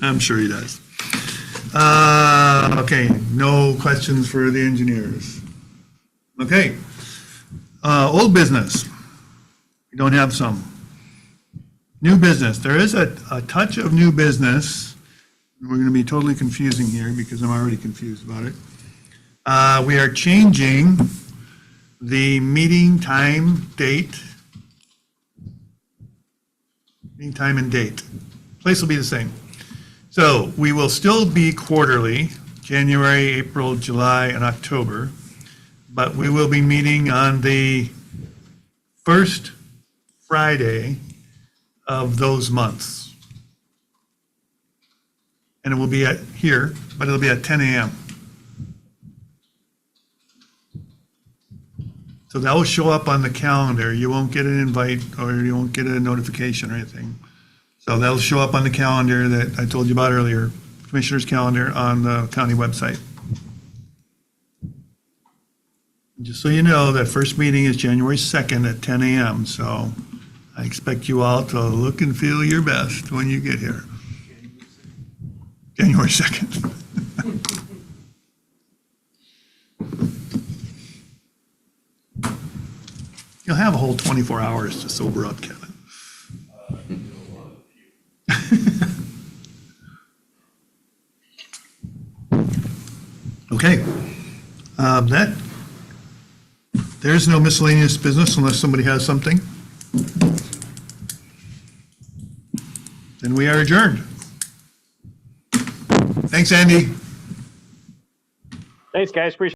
I'm sure he does. Okay, no questions for the engineers. Okay. Old business. We don't have some. New business. There is a touch of new business. We're going to be totally confusing here because I'm already confused about it. We are changing the meeting time, date. Meeting time and date. Place will be the same. So we will still be quarterly, January, April, July, and October, but we will be meeting on the first Friday of those months. And it will be at here, but it'll be at 10 a.m. So that will show up on the calendar. You won't get an invite or you won't get a notification or anything. So that'll show up on the calendar that I told you about earlier, Commissioner's calendar on the county website. Just so you know, that first meeting is January 2nd at 10 a.m. So I expect you all to look and feel your best when you get here. January 2nd. You'll have a whole 24 hours to sober up, Kevin. Okay. There's no miscellaneous business unless somebody has something. Then we are adjourned. Thanks, Andy. Thanks, guys. Appreciate it.